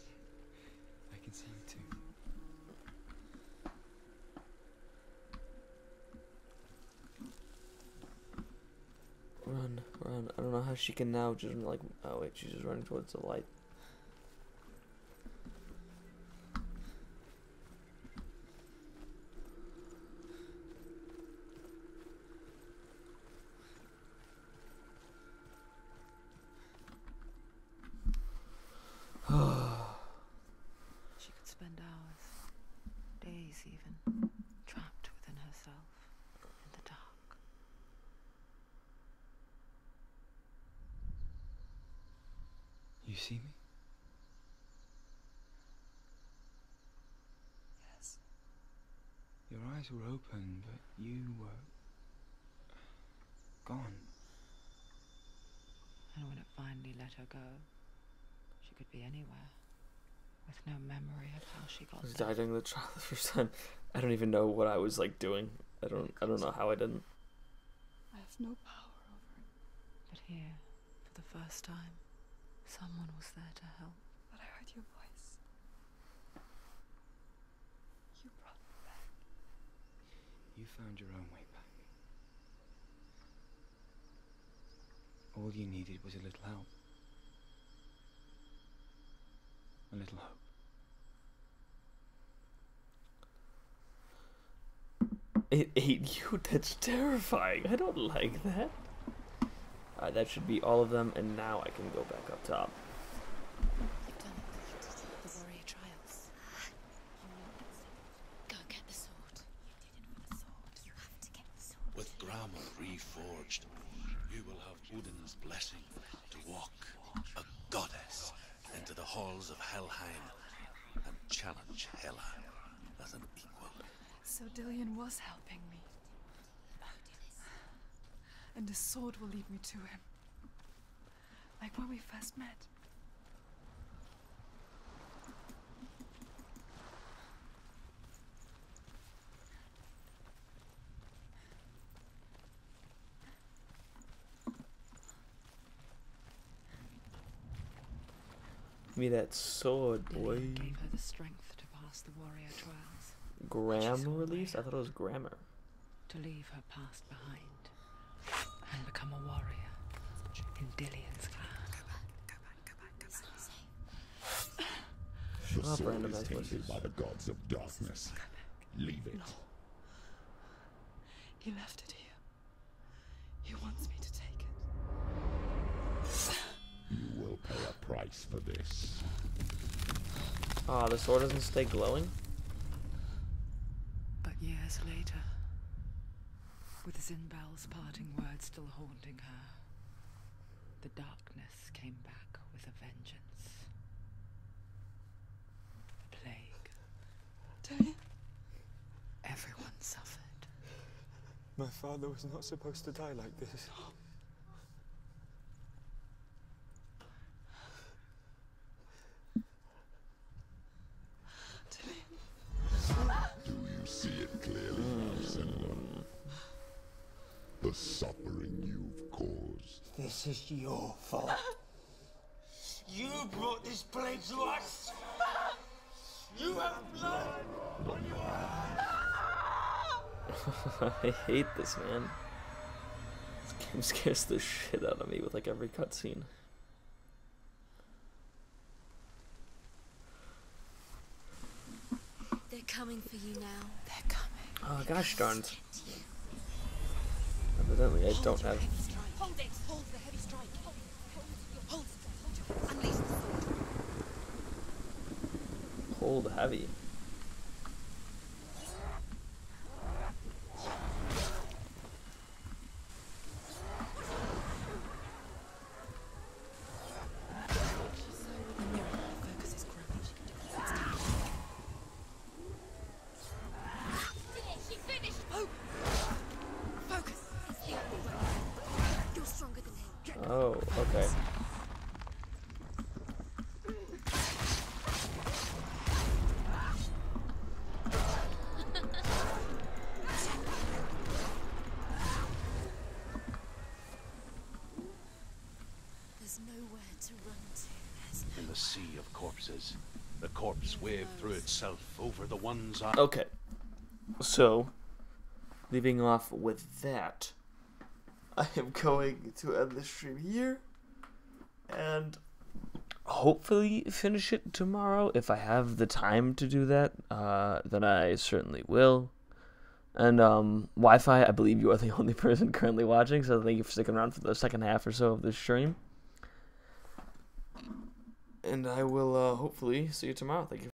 I can see you too. Run, run. I don't know how she can now just like, oh wait, she's just running towards the light. She could spend hours, days even, trapped within herself, in the dark. You see me? Yes. Your eyes were open, but you were gone. And when it finally let her go, she could be anywhere, with no memory of how she got I was there. dying the trial the first time. I don't even know what I was like doing. I don't know how I didn't. I have no power over it. But here, for the first time, someone was there to help. But I heard your voice. You brought me back. You found your own way back. All you needed was a little help. A little hope. It ate you? That's terrifying. I don't like that. Alright, that should be all of them, and now I can go back up top. You've done it. The warrior trials. Go get the sword. You did it for the sword. You have to get the sword. With Grammar reforged, you will have Odin's blessing to walk, a goddess, into the halls of Helheim and challenge Hela as an equal. So Dillian was helping me. And the sword will lead me to him. Like when we first met. Give me that sword, boy. Dillian gave her the strength to pass the warrior trials. Grammar release? I thought it was grammar. To leave her past behind and become a warrior in Dillian's clan. The Shut up, sword random is ass tainted voices. by the gods of darkness. Leave it. No. He left it here. He wants me to take it. You will pay a price for this. Ah, the sword doesn't stay glowing? But years later, with Zinbel's parting words still haunting her, the darkness came back with a vengeance. The plague. Dillian? Everyone suffered. My father was not supposed to die like this. Do you see it clearly now, Senua? The suffering you've caused. This is your fault. You brought this plague to us. You have blood on your hands. I hate this, man. This game scares the shit out of me with like every cutscene. They're coming for you now. They're coming. Oh gosh darn it. Evidently I don't have Hold it! Hold the heavy strike! Hold it! Unleash the sword! hold heavy. She finished! Focus! You're stronger than him. Oh, okay. waves as the corpse waved through itself over the one's eye. Okay, so leaving off with that, I am going to end the stream here and hopefully finish it tomorrow. If I have the time to do that, then I certainly will. And Wi-Fi, I believe you are the only person currently watching, so thank you for sticking around for the second half or so of this stream. And I will hopefully see you tomorrow. Thank you.